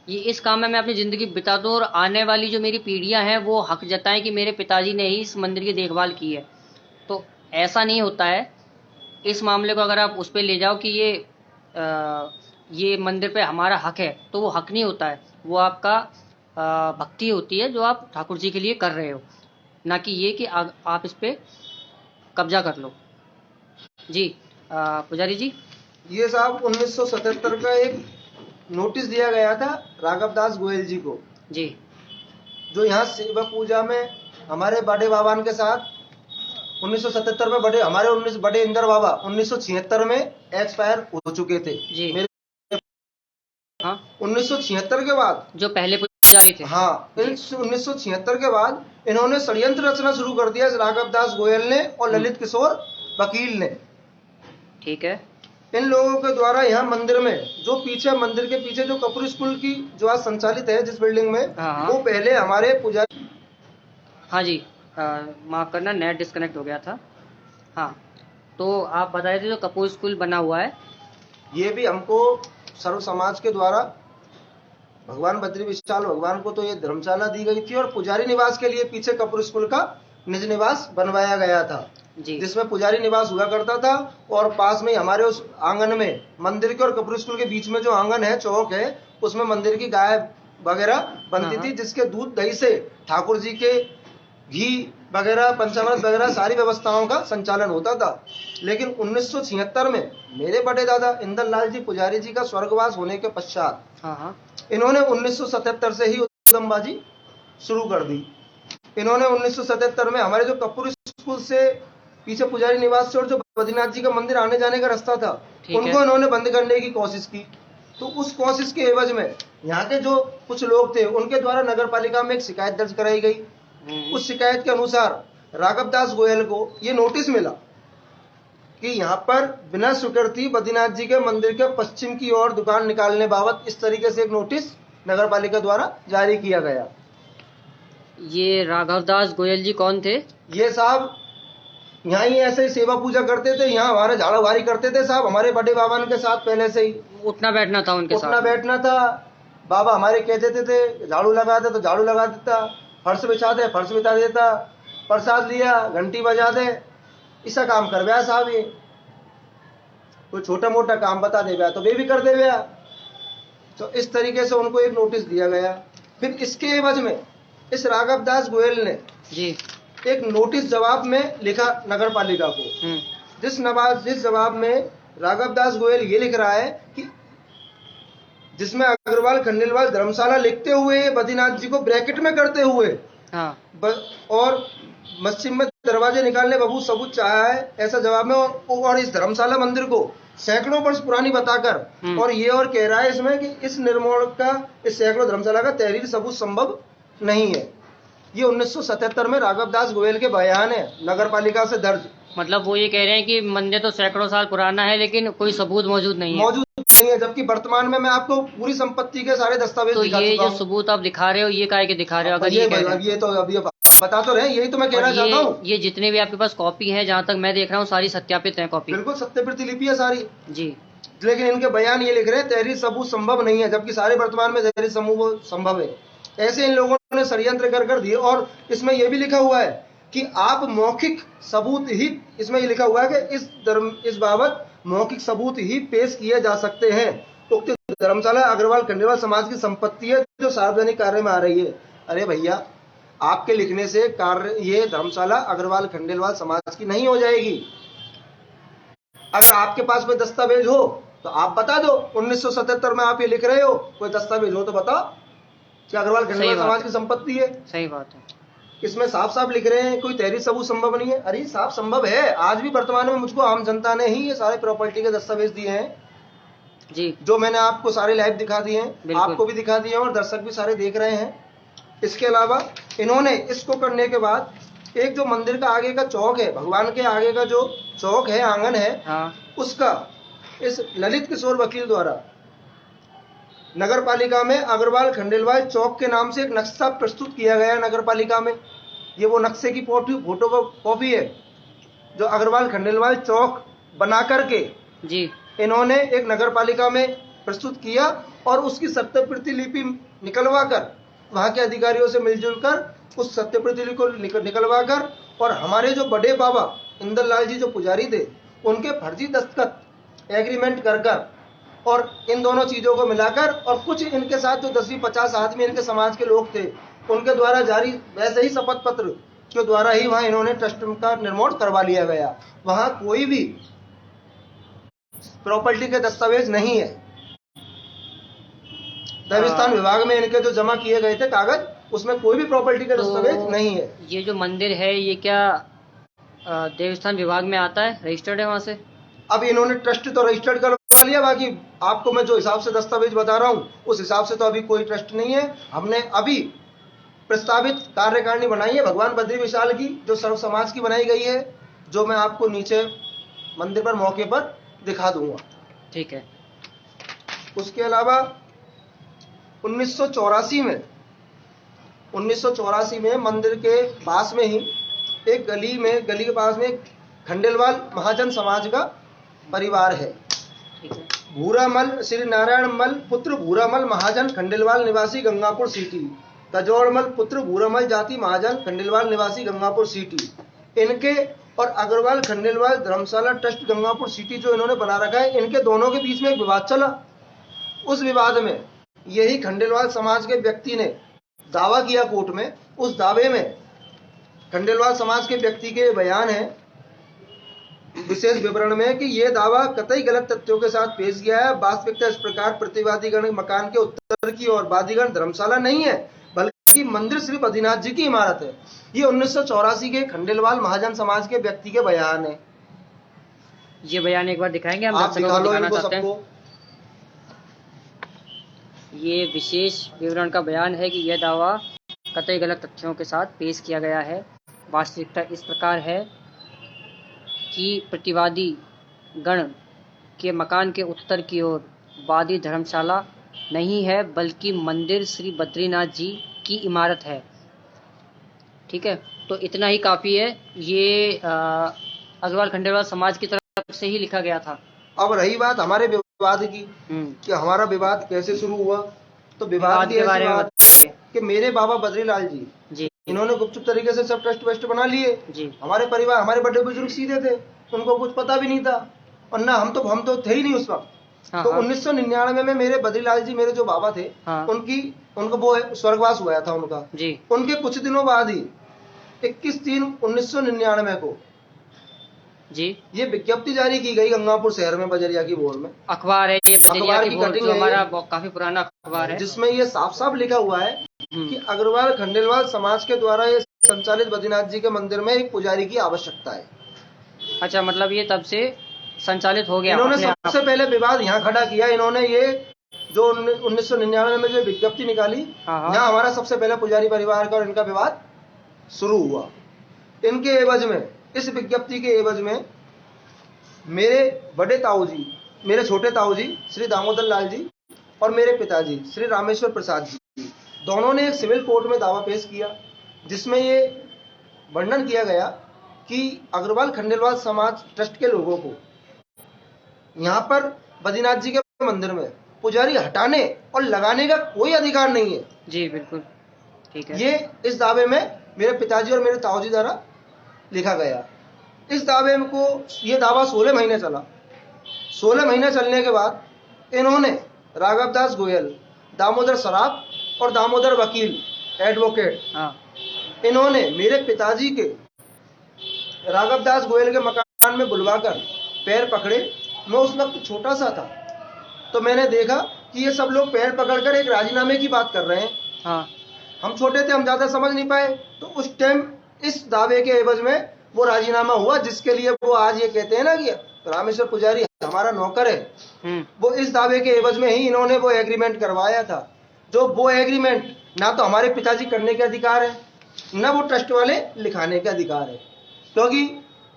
ये इस काम में मैं अपनी ज़िंदगी बिता दूं और आने वाली जो मेरी पीढ़ियां हैं वो हक जताएं कि मेरे पिताजी ने ही इस मंदिर की देखभाल की है। तो ऐसा नहीं होता है। इस मामले को अगर आप उस पे ले जाओ कि ये मंदिर पे हमारा हक है, तो वो हक नहीं होता है। वो आपका भक्ति होती है जो आप ठाकुर जी के लिए कर रहे हो, ना कि ये कि आप इस पे कब्जा कर लो। जी पुजारी जी। ये साहब 1977 का एक नोटिस दिया गया था राघव दास गोयल जी को, जी। जो यहाँ शिव पूजा में हमारे बड़े बाबान के साथ 1977 में बड़े इंदर बाबा 1976 में एक्सपायर हो चुके थे। जी। मेरे हाँ 1976 के बाद जो पहले पुजारी थे। हाँ 1976 के बाद इन्होंने षड्यंत्र रचना शुरू कर दिया राघव दास गोयल ने और ललित किशोर वकील ने। ठीक है। इन लोगों के द्वारा यहाँ मंदिर में जो मंदिर के पीछे जो कपूर स्कूल की जो आज संचालित है जिस बिल्डिंग में, वो पहले हमारे पुजारी। हाँ जी माफ करना, नेट डिस्कनेक्ट हो गया था। हाँ तो आप बताए थे जो कपूर स्कूल बना हुआ है, ये भी हमको सर्व समाज के द्वारा भगवान बद्री विशाल भगवान को तो ये धर्मशाला दी गई थी और पुजारी निवास के लिए पीछे कपूर स्कूल का निज निवास बनवाया गया था, जिसमें पुजारी निवास हुआ करता था। और पास में हमारे उस आंगन में मंदिर के और कपूर स्कूल के बीच में जो आंगन है, चौक है, उसमें मंदिर की गाय वगैरह बनती थी, जिसके दूध दही से ठाकुर जी के घी वगैरह पंचामृत वगैरह सारी व्यवस्थाओं का संचालन होता था। लेकिन 1976 में मेरे बड़े दादा इंदर लाल जी पुजारी जी का स्वर्गवास होने के पश्चात इन्होंने 1977 से ही उद्यमबाजी शुरू कर दी। इन्होंने 1977 में हमारे जो कपूर स्कूल से पीछे पुजारी निवास से और जो बद्रीनाथ जी का मंदिर आने जाने का रास्ता था, उनको इन्होंने बंद करने की कोशिश की। तो उस कोशिश के एवज में यहाँ के जो कुछ लोग थे उनके द्वारा नगर पालिका में एक शिकायत दर्ज कराई गई। उस शिकायत के अनुसार राघव दास गोयल को ये नोटिस मिला कि यहाँ पर बिना स्वीकृति बद्रीनाथ जी के मंदिर के पश्चिम की ओर दुकान निकालने बाबत इस तरीके से एक नोटिस नगर पालिका द्वारा जारी किया गया। ये राघव दास गोयल जी कौन थे? ये साहब यहाँ ही ऐसे ही सेवा पूजा करते थे, यहाँ हमारे झाड़ू वारी करते थे साहब, हमारे बड़े बाबा के साथ पहले से ही उठना बैठना था उनके साथ। उठना बैठना था। बाबा हमारे कह देते थे झाड़ू लगा दे तो झाड़ू लगा देता, फर्श बिछा दे फर्श बिछा देता, प्रसाद लिया घंटी बजा दे, ऐसा काम कर गया साहब। ये कोई छोटा मोटा काम बता दे गया तो वे भी कर दे गया। तो इस तरीके से उनको एक नोटिस दिया गया। फिर इसके एवज में इस राघव दास गोयल ने जी एक नोटिस जवाब में लिखा नगर पालिका को, जिस जवाब में राघव दास गोयल ये लिख रहा है कि जिसमें अग्रवाल खंडेलवाल धर्मशाला लिखते हुए बद्रीनाथ जी को ब्रैकेट में करते हुए और पश्चिम में दरवाजे निकालने बाबू सबूत चाहा है, ऐसा जवाब में। और इस धर्मशाला मंदिर को सैकड़ों वर्ष पुरानी बताकर और ये और कह रहा है इसमें कि इस निर्माण का, इस सैकड़ों धर्मशाला का तहरीर सबूत संभव नहीं है। ये 1977 में राघव दास गोयल के बयान है नगर पालिका से दर्ज। मतलब वो ये कह रहे हैं कि मंदिर तो सैकड़ों साल पुराना है लेकिन कोई सबूत मौजूद नहीं है, जबकि वर्तमान में मैं आपको पूरी संपत्ति के सारे दस्तावेज तो ये जो सबूत आप दिखा रहे हो ये काहे के दिखा रहे हो? अगर ये तो अभी बता तो रहे, यही तो मैं कहना चाहता हूँ। ये जितने भी आपके पास कॉपी है, जहाँ तक मैं देख रहा हूँ, सारी सत्यापित है कॉपी। बिल्कुल सत्यापित लिपि है सारी जी। लेकिन इनके बयान ये लिख रहे हैं तहरीर सबूत संभव नहीं है, जबकि सारे वर्तमान में तहरीर सबूत संभव है। ऐसे इन लोगों ने षड्यंत्र कर दिए। और इसमें यह भी लिखा हुआ है कि आप मौखिक सबूत ही, इसमें ये लिखा हुआ है कि इस बाबत मौखिक सबूत ही पेश किए जा सकते हैं। उक्त धर्मशाला अग्रवाल खंडेलवाल समाज की संपत्ति है जो सार्वजनिक कार्य में आ रही है। अरे भैया, आपके लिखने से कार्य ये धर्मशाला अग्रवाल खंडेलवाल समाज की नहीं हो जाएगी। अगर आपके पास कोई दस्तावेज हो तो आप बता दो। 1977 में आप ये लिख रहे हो, कोई दस्तावेज हो तो बताओ कि अग्रवाल खंडेलवाल समाज की संपत्ति है। सही बात है। इसमें साफ साफ लिख रहे हैं कोई तहरीर सबूत संभव नहीं है। अरे साफ संभव है। आज भी वर्तमान में मुझको आम जनता ने ही ये सारे प्रॉपर्टी के दस्तावेज दिए हैं जी, जो मैंने आपको सारे लाइव दिखा दिए हैं, आपको भी दिखा दिए और दर्शक भी सारे देख रहे हैं। इसके अलावा इन्होंने इसको करने के बाद एक जो मंदिर का आगे का चौक है, भगवान के आगे का जो चौक है, आंगन है, उसका इस ललित किशोर वकील द्वारा नगर पालिका में अग्रवाल खंडेलवाल चौक के नाम से एक नक्शा प्रस्तुत किया गया नगर पालिका में। ये वो नक्शे की फोटो कॉपी है जो अग्रवाल खंडेलवाल चौक बना करके जी इन्होंने एक नगर पालिका में प्रस्तुत किया और उसकी सत्य प्रतिलिपि निकलवा कर वहां के अधिकारियों से मिलजुल कर उस सत्य प्रतिलिपि को निकलवा कर और हमारे जो बड़े बाबा इंदर लाल जी जो पुजारी थे उनके फर्जी दस्तखत एग्रीमेंट कर और इन दोनों चीजों को मिलाकर और कुछ इनके साथ जो 10-50 आदमी इनके समाज के लोग थे उनके द्वारा जारी वैसे ही शपथ पत्र के द्वारा ही वहां इन्होंने ट्रस्ट का निर्माण करवा लिया गया। वहां कोई भी प्रॉपर्टी के दस्तावेज नहीं है। देवस्थान विभाग में इनके जो जमा किए गए थे कागज उसमें कोई भी प्रॉपर्टी के दस्तावेज नहीं है। ये जो मंदिर है ये क्या देवस्थान विभाग में आता है, रजिस्टर्ड है वहां से? अब इन्होंने ट्रस्ट तो रजिस्टर्ड करवा लिया, बाकी आपको मैं जो हिसाब से दस्तावेज बता रहा हूँ उस हिसाब से तो अभी कोई ट्रस्ट नहीं है। हमने अभी प्रस्तावित कार्यकारिणी बनाई है भगवान बद्री विशाल की जो सर्व समाज की बनाई गई है, जो मैं आपको नीचे मंदिर पर मौके पर दिखा दूंगा। ठीक है। उसके अलावा 1984 में मंदिर के पास में ही एक गली के पास में खंडेलवाल महाजन समाज का परिवार है। ठीक है। भूरामल श्री नारायण मल पुत्र भूरामल महाजन खंडेलवाल निवासी गंगापुर सिटी, तजोड़मल पुत्र भूरामल जाति महाजन खंडेलवाल निवासी गंगापुर सिटी, इनके और अग्रवाल खंडेलवाल धर्मशाला ट्रस्ट गंगापुर सिटी जो इन्होंने बना रखा है, इनके दोनों के बीच में एक विवाद चला। उस विवाद में यही खंडेलवाल समाज के व्यक्ति ने दावा किया कोर्ट में। उस दावे में खंडेलवाल समाज के व्यक्ति के बयान है विशेष विवरण में कि यह दावा कतई गलत तथ्यों के साथ पेश किया है। वास्तविकता इस प्रकार प्रतिवादीगण मकान के उत्तर की और वादीगण धर्मशाला नहीं है बल्कि मंदिर श्री बद्रीनाथ जी की इमारत है। ये 1984 के खंडेलवाल महाजन समाज के व्यक्ति के बयान है। ये बयान एक बार दिखाएंगे हम आप दिखा लो इनको सबको। ये विशेष विवरण का बयान है कि यह दावा कतई गलत तथ्यों के साथ पेश किया गया है। वास्तविकता इस प्रकार है कि प्रतिवादी गण के मकान के उत्तर की ओर वादी धर्मशाला नहीं है बल्कि मंदिर श्री बद्रीनाथ जी की इमारत है। ठीक है, तो इतना ही काफ़ी है। ये अग्रवाल खंडेलवाल समाज की तरफ से ही लिखा गया था। अब रही बात हमारे विवाद की कि हमारा विवाद कैसे शुरू हुआ, तो विवाद के बारे में कि मेरे बाबा बद्रीलाल जी इन्होंने गुपचुप तरीके से सब ट्रस्ट वेस्ट बना लिए जी। हमारे परिवार हमारे बड़े बुजुर्ग सीधे थे, उनको कुछ पता भी नहीं था और ना हम तो थे ही नहीं उस वक्त। तो 1999 में मेरे बद्रीलाल जी मेरे जो बाबा थे उनको वो स्वर्गवास हुआ था उनका जी। उनके कुछ दिनों बाद ही 21/3/1999 को जी ये विज्ञप्ति जारी की गई गंगापुर शहर में बजरिया की बोर्ड में। अखबार है ये बजरिया की बोर्ड जो हमारा काफी पुराना अखबार है, जिसमें ये साफ साफ लिखा हुआ है कि अग्रवाल खंडेलवाल समाज के द्वारा ये संचालित बद्रीनाथ जी के मंदिर में एक पुजारी की आवश्यकता है। अच्छा, मतलब ये तब से संचालित हो गया। इन्होंने सबसे पहले विवाद यहाँ खड़ा किया। इन्होंने ये जो 1999 में जो विज्ञप्ति निकाली, यहाँ हमारा सबसे पहले पुजारी परिवार का और इनका विवाद शुरू हुआ। इनके एवज में, इस विज्ञप्ति के एवज में मेरे बड़े ताऊ जी, मेरे छोटे ताऊ जी श्री दामोदर लाल जी और मेरे पिताजी श्री रामेश्वर प्रसाद जी, दोनों ने एक सिविल कोर्ट में दावा पेश किया जिसमें ये वर्णन किया गया कि अग्रवाल खंडेलवाल समाज ट्रस्ट के लोगों को यहाँ पर बद्रीनाथ जी के मंदिर में पुजारी हटाने और लगाने का कोई अधिकार नहीं है। जी बिल्कुल ठीक है। ये इस दावे में मेरे पिताजी और मेरे ताऊ जी द्वारा लिखा गया। इस दावे को ये दावा 16 महीने चला। 16 महीने चलने के बाद इन्होंने राघव दास गोयल, दामोदर सराफ और दामोदर वकील एडवोकेट इन्होंने मेरे पिताजी के राघव दास गोयल के मकान में बुलवाकर पैर पकड़े। मैं उस वक्त छोटा सा था तो मैंने देखा कि ये सब लोग पैर पकड़कर एक राजीनामे की बात कर रहे हैं। हम छोटे थे, हम ज्यादा समझ नहीं पाए। तो उस टाइम इस दावे के एवज में वो राजीनामा हुआ जिसके लिए वो आज ये कहते हैं ना कि रामेश्वर पुजारी हमारा नौकर है। वो इस दावे के एवज में ही इन्होंने वो एग्रीमेंट करवाया था। जो वो एग्रीमेंट ना तो हमारे पिताजी करने के अधिकार है, ना वो ट्रस्ट वाले लिखाने के अधिकार है, क्योंकि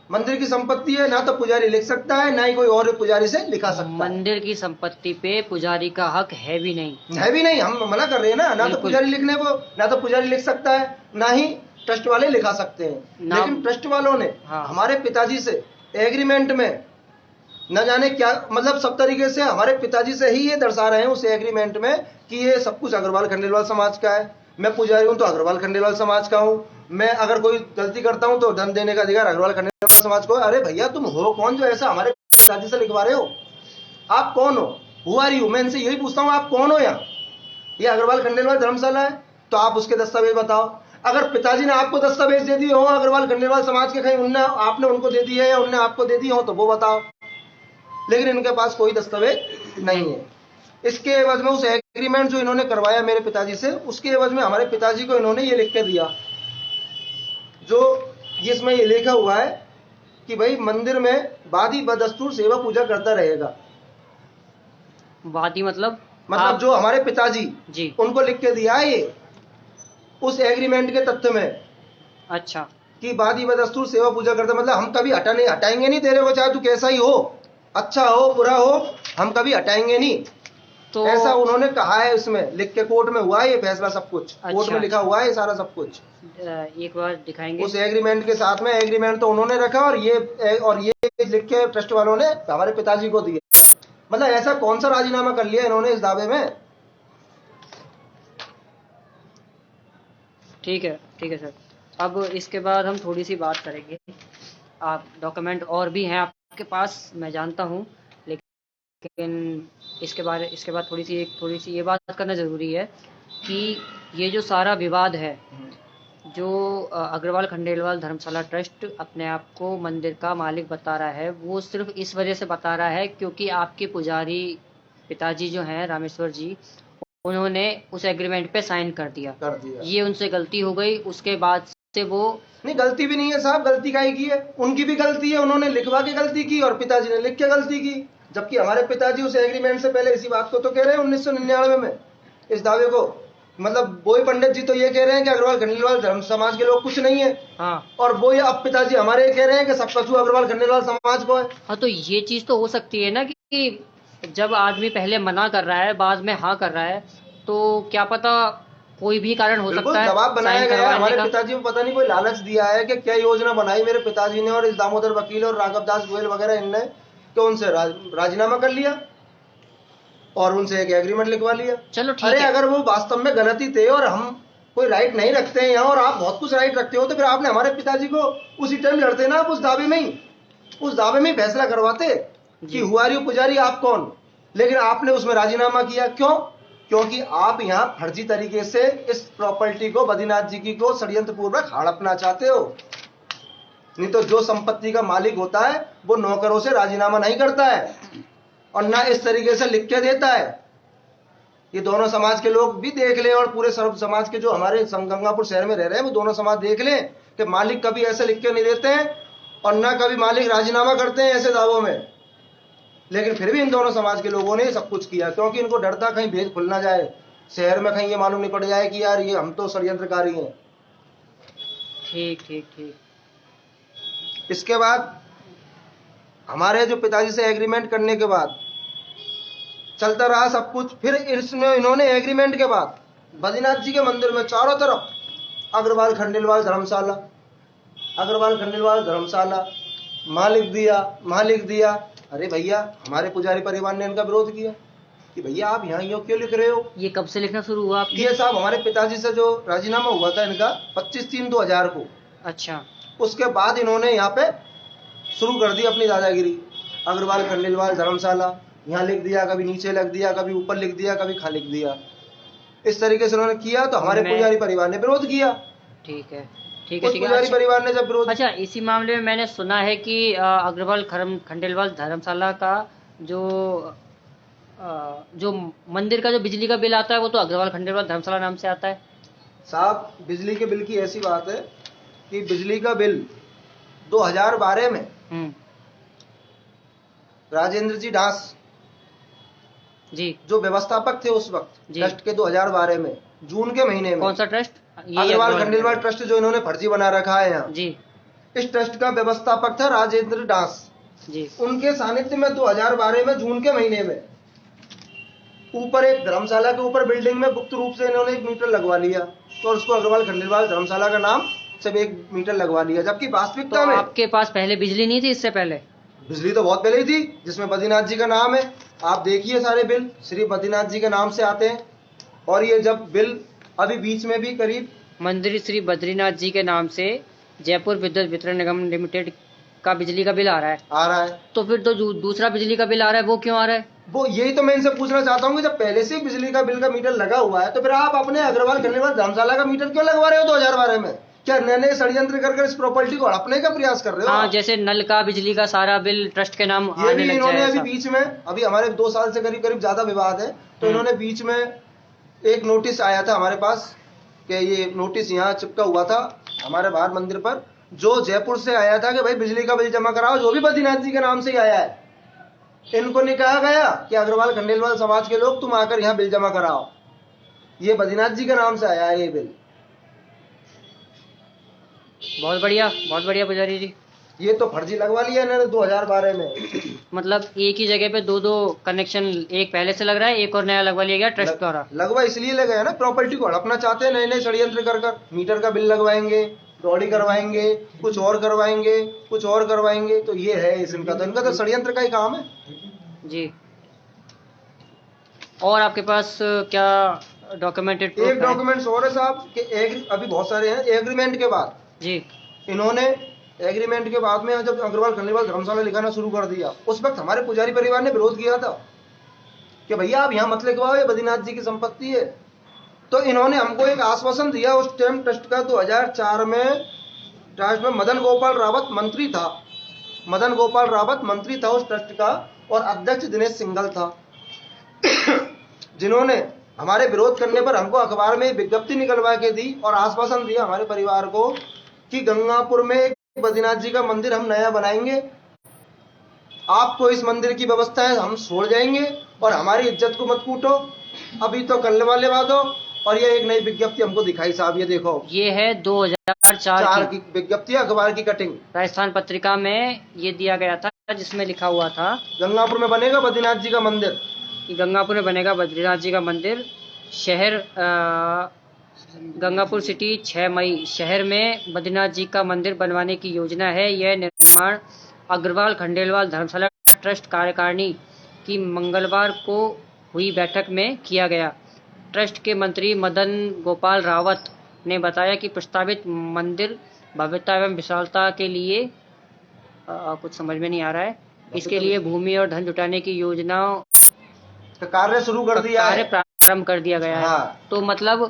मंदिर की संपत्ति है। ना तो पुजारी लिख सकता है, ना ही कोई और पुजारी से लिखा सकता है। मंदिर की संपत्ति पे पुजारी का हक है भी नहीं, हम मना कर रहे हैं ना तो पुजारी लिखने को, ना तो पुजारी लिख सकता है, ना ही ट्रस्ट वाले लिखा सकते हैं, लेकिन ट्रस्ट वालों ने हमारे पिताजी से एग्रीमेंट में न जाने क्या, मतलब सब तरीके से हमारे पिताजी से ही ये दर्शा रहे हैं उस एग्रीमेंट में कि ये सब कुछ अग्रवाल खंडेलवाल समाज का है। मैं पुजारी हूं तो अग्रवाल खंडेलवाल समाज का हूं, मैं अगर कोई गलती करता हूं तो दंड देने का अधिकार अग्रवाल खंडेलवाल समाज को है। अरे भैया, तुम हो कौन जो ऐसा हमारे पिताजी से लिखवा रहे हो? आप कौन हो? Who are you? मैं इनसे यही पूछता हूं, आप कौन हो? यहाँ ये अग्रवाल खंडेलवाल धर्मशाला है तो आप उसके दस्तावेज बताओ। अगर पिताजी ने आपको दस्तावेज दे दिए हो अग्रवाल खंडेलवाल समाज के, कहीं उनने आपने उनको दे दिए या उनने आपको दे दिए हो तो वो बताओ, लेकिन इनके पास कोई दस्तावेज नहीं है। इसके एवज में उस एग्रीमेंट जो इन्होंने करवाया मेरे पिताजी से, उसके एवज में हमारे पिताजी को इन्होंने ये लिख के दिया, जो इसमें ये लिखा हुआ है कि भाई मंदिर में वादी बदस्तूर सेवा पूजा करता रहेगा। वादी मतलब जो हमारे पिताजी जी उनको लिख के दिया है ये उस एग्रीमेंट के तथ्य में। अच्छा, कि वादी बदस्तूर सेवा पूजा करता, मतलब हम कभी हटाएंगे नहीं तेरे को, चाहे तू कैसा ही हो, अच्छा हो बुरा हो, हम कभी हटाएंगे नहीं। तो ऐसा उन्होंने कहा है, उसमें लिख के कोर्ट में हुआ है ये फैसला, सब कुछ कोर्ट में लिखा हुआ है सारा सब कुछ। एक बार दिखाएंगे उस एग्रीमेंट के साथ में। एग्रीमेंट तो उन्होंने रखा और ये लिख के ट्रस्ट वालों ने हमारे पिताजी को दिए। मतलब ऐसा कौन सा राजीनामा कर लिया इन्होंने इस दावे में? ठीक है सर। अब इसके बाद हम थोड़ी सी बात करेंगे। आप डॉक्यूमेंट और भी हैं आपके पास, मैं जानता हूं, लेकिन इसके बाद थोड़ी सी ये बात करना ज़रूरी है कि ये जो सारा विवाद है, जो अग्रवाल खंडेलवाल धर्मशाला ट्रस्ट अपने आप को मंदिर का मालिक बता रहा है, वो सिर्फ इस वजह से बता रहा है क्योंकि आपके पुजारी पिताजी जो हैं रामेश्वर जी, उन्होंने उस एग्रीमेंट पे साइन कर दिया। ये उनसे गलती हो गई, उसके बाद से वो नहीं, गलती भी नहीं है साहब, गलती काहे की है? उनकी भी गलती है, उन्होंने लिखवा के गलती की और पिताजी ने लिख के गलती की, जबकि हमारे पिताजी उस एग्रीमेंट से पहले इसी बात को तो कह रहे हैं 1999 में इस दावे को। मतलब बोई पंडित जी तो ये कह रहे हैं कि अग्रवाल खंडेलवाल धर्म समाज के लोग कुछ नहीं है, और बोई अब पिताजी हमारे कह रहे हैं कि सब कसूर अग्रवाल खंडेलवाल समाज को है। हाँ, तो ये चीज तो हो सकती है ना कि जब आदमी पहले मना कर रहा है, बाद में हाँ कर रहा है, तो क्या पता कोई भी कारण हो सकता है। दबाव बनाया गया है हमारे पिताजी को, पता नहीं कोई लालच दिया है कि क्या योजना बनाई मेरे पिताजी ने और इस दामोदर वकील और राघव दास गोयल वगैरह इनने, तो उनसे राजीनामा कर लिया और उनसे एक एग्रीमेंट लिखवा लिया। चलो ठीक है। अरे अगर वो वास्तव में गलती थे और हम कोई राइट नहीं रखते हैं यहाँ, और आप बहुत कुछ राइट रखते हो, तो फिर आपने हमारे पिताजी को उसी टाइम लड़ते ना, आप उस दावे में ही फैसला करवाते कि हुआरी पुजारी आप कौन। लेकिन आपने उसमें राजीनामा किया, क्यों? क्योंकि आप यहाँ फर्जी तरीके से इस प्रॉपर्टी को, बद्रीनाथ जी की को षड्यंत्र पूर्वक हड़पना चाहते हो। नहीं तो जो संपत्ति का मालिक होता है वो नौकरों से राजीनामा नहीं करता है और ना इस तरीके से लिख के देता है। ये दोनों समाज के लोग भी देख ले, और पूरे सर्व समाज के जो हमारे गंगापुर शहर में रह रहे हैं वो दोनों समाज देख ले कि मालिक कभी ऐसे लिख के नहीं देते हैं और ना कभी मालिक राजीनामा करते हैं ऐसे दावों में। लेकिन फिर भी इन दोनों समाज के लोगों ने सब कुछ किया, क्योंकि इनको डर था कहीं भेद खुल ना जाए, शहर में कहीं ये मालूम नहीं पड़ जाए कि यार ये हम तो षड्यंत्रकारी हैं। ठीक। इसके बाद हमारे जो पिताजी से एग्रीमेंट करने के बाद चलता रहा सब कुछ। फिर इसमें इन्होंने एग्रीमेंट के बाद बद्रीनाथ जी के मंदिर में चारों तरफ अग्रवाल खंडेलवाल धर्मशाला, अग्रवाल खंडेलवाल धर्मशाला, मालिक दिया। अरे भैया, हमारे पुजारी परिवार ने इनका विरोध किया कि भैया आप यहाँ क्यों लिख रहे हो? ये कब से लिखना शुरू हुआ आपके? ये साहब हमारे पिताजी से जो राजीनामा हुआ था इनका 25/3/2000 को। अच्छा। उसके बाद इन्होंने यहाँ पे शुरू कर दी अपनी दादागिरी। अग्रवाल खंडेलवाल धर्मशाला यहाँ लिख दिया, कभी नीचे लिख दिया, कभी ऊपर लिख दिया, कभी खा लिख दिया। इस तरीके से उन्होंने किया तो हमारे पुजारी परिवार ने विरोध किया। ठीक है। पुजारी परिवार ने जब विरोध। अच्छा, इसी मामले में मैंने सुना है कि अग्रवाल खंडेलवाल धर्मशाला का जो मंदिर का जो बिजली का बिल आता है वो तो अग्रवाल खंडेलवाल धर्मशाला नाम से आता है। साहब, बिजली के बिल की ऐसी बात है कि बिजली का बिल 2012 में राजेंद्र जी दास जी जो व्यवस्थापक थे उस वक्त ट्रस्ट के 2012 में जून के महीने में। कौन सा ट्रस्ट? अग्रवाल खंडेलवाल ट्रस्ट जो इन्होंने फर्जी बना रखा है यहाँ जी। इस ट्रस्ट का व्यवस्थापक था राजेंद्र दास जी। उनके सानिध्य में 2012 में जून के महीने में ऊपर एक धर्मशाला के ऊपर बिल्डिंग में गुप्त रूप से इन्होंने एक मीटर लगवा लिया, तो उसको अग्रवाल खंडेलवाल धर्मशाला का नाम सिर्फ 1 मीटर लगवा लिया, जबकि तो वास्तविकता में आपके पास पहले बिजली नहीं थी इससे पहले? बिजली तो बहुत पहले ही थी, जिसमें बद्रीनाथ जी का नाम है। आप देखिए सारे बिल श्री बद्रीनाथ जी के नाम से आते हैं। और ये जब बिल अभी बीच में भी करीब मंदिर श्री बद्रीनाथ जी के नाम से जयपुर विद्युत वितरण निगम लिमिटेड का बिजली का बिल आ रहा है, आ रहा है, तो फिर तो दूसरा बिजली का बिल आ रहा है वो क्यों आ रहा है? वो यही तो मैं इनसे पूछना चाहता हूँ कि जब पहले से ही बिजली का बिल का मीटर लगा हुआ है, तो फिर आप अपने अग्रवाल खंडेलवाल धर्मशाला का मीटर क्यों लगवा रहे हो 2012 में? क्या नए नए षड्यंत्र कर इस प्रॉपर्टी को हड़पने का प्रयास कर रहे हो? हाँ, जैसे नल का बिजली का सारा बिल ट्रस्ट के नाम ये आने भी लग इन्होंने जाए अभी ऐसा। बीच में, अभी हमारे 2 साल से करीब करीब ज्यादा विवाद है, तो इन्होंने बीच में एक नोटिस आया था हमारे पास कि ये नोटिस यहाँ चिपका हुआ था हमारे बाहर मंदिर पर, जो जयपुर से आया था कि भाई बिजली का बिल जमा कराओ, जो भी बद्रीनाथ जी के नाम से ही आया है। इनको नहीं कहा गया कि अग्रवाल खंडेलवाल समाज के लोग तुम आकर यहाँ बिल जमा कराओ, ये बद्रीनाथ जी के नाम से आया है ये बिल। बहुत बढ़िया पुजारी जी। ये तो फर्जी लगवा लिया इन्होंने 2012 में। मतलब एक ही जगह पे दो कनेक्शन, एक पहले से लग रहा है, एक और नया लगवा लिया गया ट्रस्ट द्वारा। लगवा इसलिए लगा है ना, प्रॉपर्टी को हड़पना चाहते हैं, नए नए षड्यंत्र कर मीटर का बिल लगवाएंगे, दौड़ी करवाएंगे, कुछ और करवाएंगे, कुछ और करवाएंगे, तो ये है इनका तो षड्यंत्र का ही काम है जी। और आपके पास क्या डॉक्यूमेंटेड प्रूफ एक है? डॉक्यूमेंट्स और है साहब कि अभी बहुत सारे हैं। एग्रीमेंट के बाद जी, इन्होंने एग्रीमेंट के बाद में जब अग्रवाल खंडेलवाल धर्मशाला लिखाना शुरू कर दिया, उस वक्त हमारे पुजारी परिवार ने विरोध किया था कि भैया आप यहाँ मत लिखवाओ, ये बद्रीनाथ जी की संपत्ति है। तो इन्होंने हमको एक आश्वासन दिया उस टाइम ट्रस्ट का, 2004 में ट्रस्ट में मदन गोपाल रावत मंत्री था, मदन गोपाल रावत मंत्री था उस ट्रस्ट का, और अध्यक्ष दिनेश सिंघल था, जिन्होंने हमारे विरोध करने पर हमको अखबार में विज्ञप्ति निकलवा के दी और आश्वासन दिया हमारे परिवार को कि गंगापुर में एक बद्रीनाथ जी का मंदिर हम नया बनाएंगे, आपको इस मंदिर की व्यवस्था है हम छोड़ जाएंगे और हमारी इज्जत को मत कूटो, अभी तो करने वाले बात हो। और ये एक नई विज्ञप्ति हमको दिखाई साहब, ये देखो, ये है 2004 की विज्ञप्ति, अखबार की कटिंग राजस्थान पत्रिका में ये दिया गया था, जिसमें लिखा हुआ था गंगापुर में बनेगा बद्रीनाथ जी का मंदिर, कि गंगापुर में बनेगा बद्रीनाथ जी का मंदिर। शहर गंगापुर सिटी 6 मई, शहर में बद्रीनाथ जी का मंदिर बनवाने की योजना है। यह निर्माण अग्रवाल खंडेलवाल धर्मशाला ट्रस्ट कार्यकारिणी की मंगलवार को हुई बैठक में किया गया। ट्रस्ट के मंत्री मदन गोपाल रावत ने बताया कि प्रस्तावित मंदिर भव्यता एवं विशालता के लिए कुछ समझ में नहीं आ रहा है, इसके लिए भूमि और धन जुटाने की योजना कार्य शुरू कर दिया है, प्रारंभ कर दिया गया है। हाँ। तो मतलब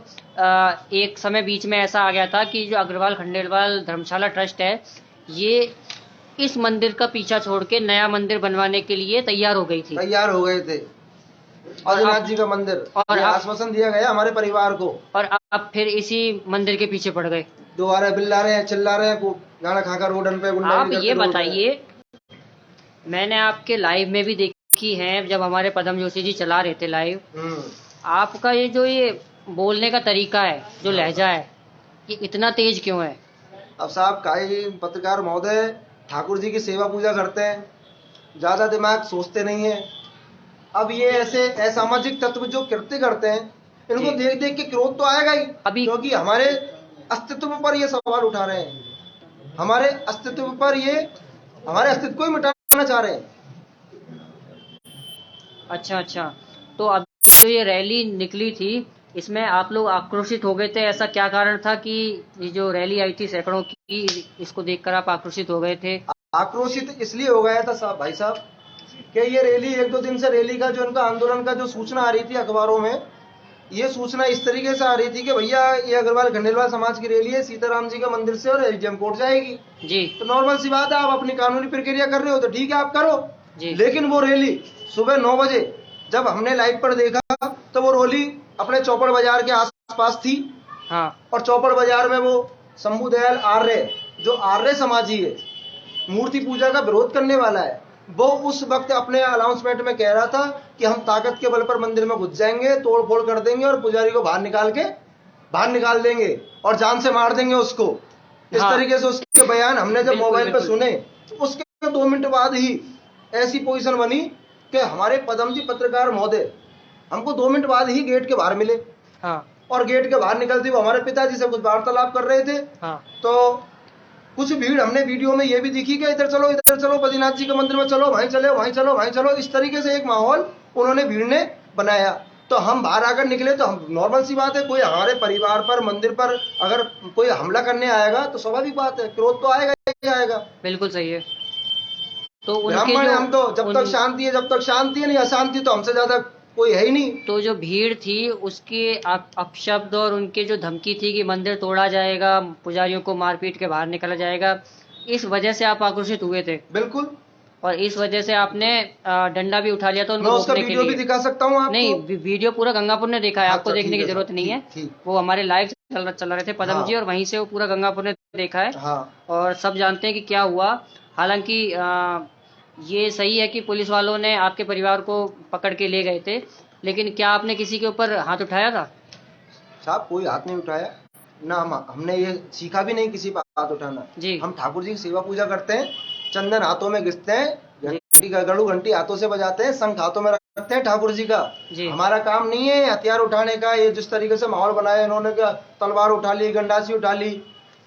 एक समय बीच में ऐसा आ गया था कि जो अग्रवाल खंडेलवाल धर्मशाला ट्रस्ट है, ये इस मंदिर का पीछा छोड़ के नया मंदिर बनवाने के लिए तैयार हो गई थी, तैयार हो गए थे, बद्रीनाथ जी का मंदिर, और आश्वासन दिया गया हमारे परिवार को, और अब फिर इसी मंदिर के पीछे पड़ गए। दोबारा बिल्ला रहे हैं, चिल्ला रहे हैं, गाना खाकर रोडन पे। आप ये बताइए, मैंने आपके लाइव में भी देखी है, जब हमारे पदम जोशी जी चला रहे थे लाइव, आपका ये जो ये बोलने का तरीका है, जो लहजा है, ये इतना तेज क्यों है? अब साहब काई पत्रकार महोदय ठाकुर जी की सेवा पूजा करते हैं, ज्यादा दिमाग सोचते नहीं है। अब ये ऐसे असामाजिक तत्व जो कृत्य करते हैं, इनको देख देख के क्रोध तो आएगा ही, अभी क्योंकि हमारे अस्तित्व पर ये सवाल उठा रहे हैं, हमारे अस्तित्व पर ये हमारे अस्तित्व को ही मिटाना चाह रहे हैं। अच्छा, तो अभी जो ये रैली निकली थी, इसमें आप लोग आक्रोशित हो गए थे, ऐसा क्या कारण था कि ये जो रैली आई थी सैकड़ों की, इसको देखकर आप आक्रोशित हो गए थे? आक्रोशित इसलिए हो गया था साहब, भाई साहब, कि ये रैली 1-2 दिन से रैली का जो इनका आंदोलन का जो सूचना आ रही थी अखबारों में, ये सूचना इस तरीके से आ रही थी कि भैया ये अग्रवाल खंडेलवाल समाज की रैली है, सीताराम जी का मंदिर से और एसडीएम कोर्ट जाएगी जी। तो नॉर्मल सी बात है, आप अपनी कानूनी प्रक्रिया कर रहे हो तो ठीक है, आप करो जी। लेकिन वो रैली सुबह 9 बजे जब हमने लाइव पर देखा तो वो रैली अपने चौपड़ बाजार के आसपास थी। हाँ। और चौपड़ बाजार में वो शंभू दयाल आर्य, जो आर्य समाजी है, मूर्ति पूजा का विरोध करने वाला है, वो उस वक्त अपने अनाउंसमेंट में कह रहा था कि हम ताकत के बल पर मंदिर में घुस जाएंगे, तोड़ फोड़ कर देंगे और पुजारी को बाहर निकाल देंगे और जान से मार देंगे उसको। इस तरीके से उसके बयान हमने जब मोबाइल पर सुने, उसके 2 मिनट बाद ही ऐसी पोजीशन बनी कि हमारे पदम जी पत्रकार महोदय हमको 2 मिनट बाद ही गेट के बाहर मिले। हाँ। और गेट के बाहर निकलते हुए हमारे पिताजी से कुछ वार्तालाप कर रहे थे। हाँ। तो कुछ भीड़ हमने वीडियो में ये भी दिखी कि इधर चलो बद्रीनाथ जी के मंदिर में चलो, वहीं चलो, वहीं चलो, वहीं चलो, इस तरीके से एक माहौल उन्होंने भीड़ ने बनाया। तो हम बाहर आकर निकले तो हम नॉर्मल सी बात है, कोई हमारे परिवार पर, मंदिर पर अगर कोई हमला करने आएगा तो स्वाभाविक बात है, क्रोध तो आएगा ही आएगा। बिल्कुल सही है। तो उनके ब्राह्मण जो हम तो जब तक शांति है, जब तक शांति है, नहीं अशांति तो हमसे ज्यादा कोई है ही नहीं। तो जो भीड़ थी उसके अपशब्द और उनके जो धमकी थी कि मंदिर तोड़ा जाएगा, पुजारियों को मारपीट के बाहर निकाला जाएगा, इस वजह से आप आक्रोशित हुए थे। बिल्कुल। और इस वजह से आपने डंडा भी उठा लिया था मैं उनको उसका रोकने के वीडियो भी लिए। दिखा सकता हूँ आपको। नहीं, वीडियो पूरा गंगापुर ने देखा है, आपको अच्छा, देखने ठीक की है जरूरत साहब, नहीं है। ठीक। वो हमारे लाइव चल रहे थे पदम हाँ। जी, और वहीं से वो पूरा गंगापुर ने देखा है। हाँ। और सब जानते हैं कि क्या हुआ। हालांकि ये सही है कि पुलिस वालों ने आपके परिवार को पकड़ के ले गए थे, लेकिन क्या आपने किसी के ऊपर हाथ उठाया था? साहब कोई हाथ नहीं उठाया ना, हमने ये सीखा भी नहीं किसी पर हाथ उठाना जी। हम ठाकुर जी की सेवा पूजा करते हैं, चंदन हाथों में घिसते हैं, घंटी का गड़ू घंटी हाथों से बजाते हैं, शंख हाथों में रखते हैं ठाकुर जी का। जी। हमारा काम नहीं है हथियार उठाने का। ये जिस तरीके से माहौल बनाया इन्होंने, क्या तलवार उठा ली, गंडासी उठा ली,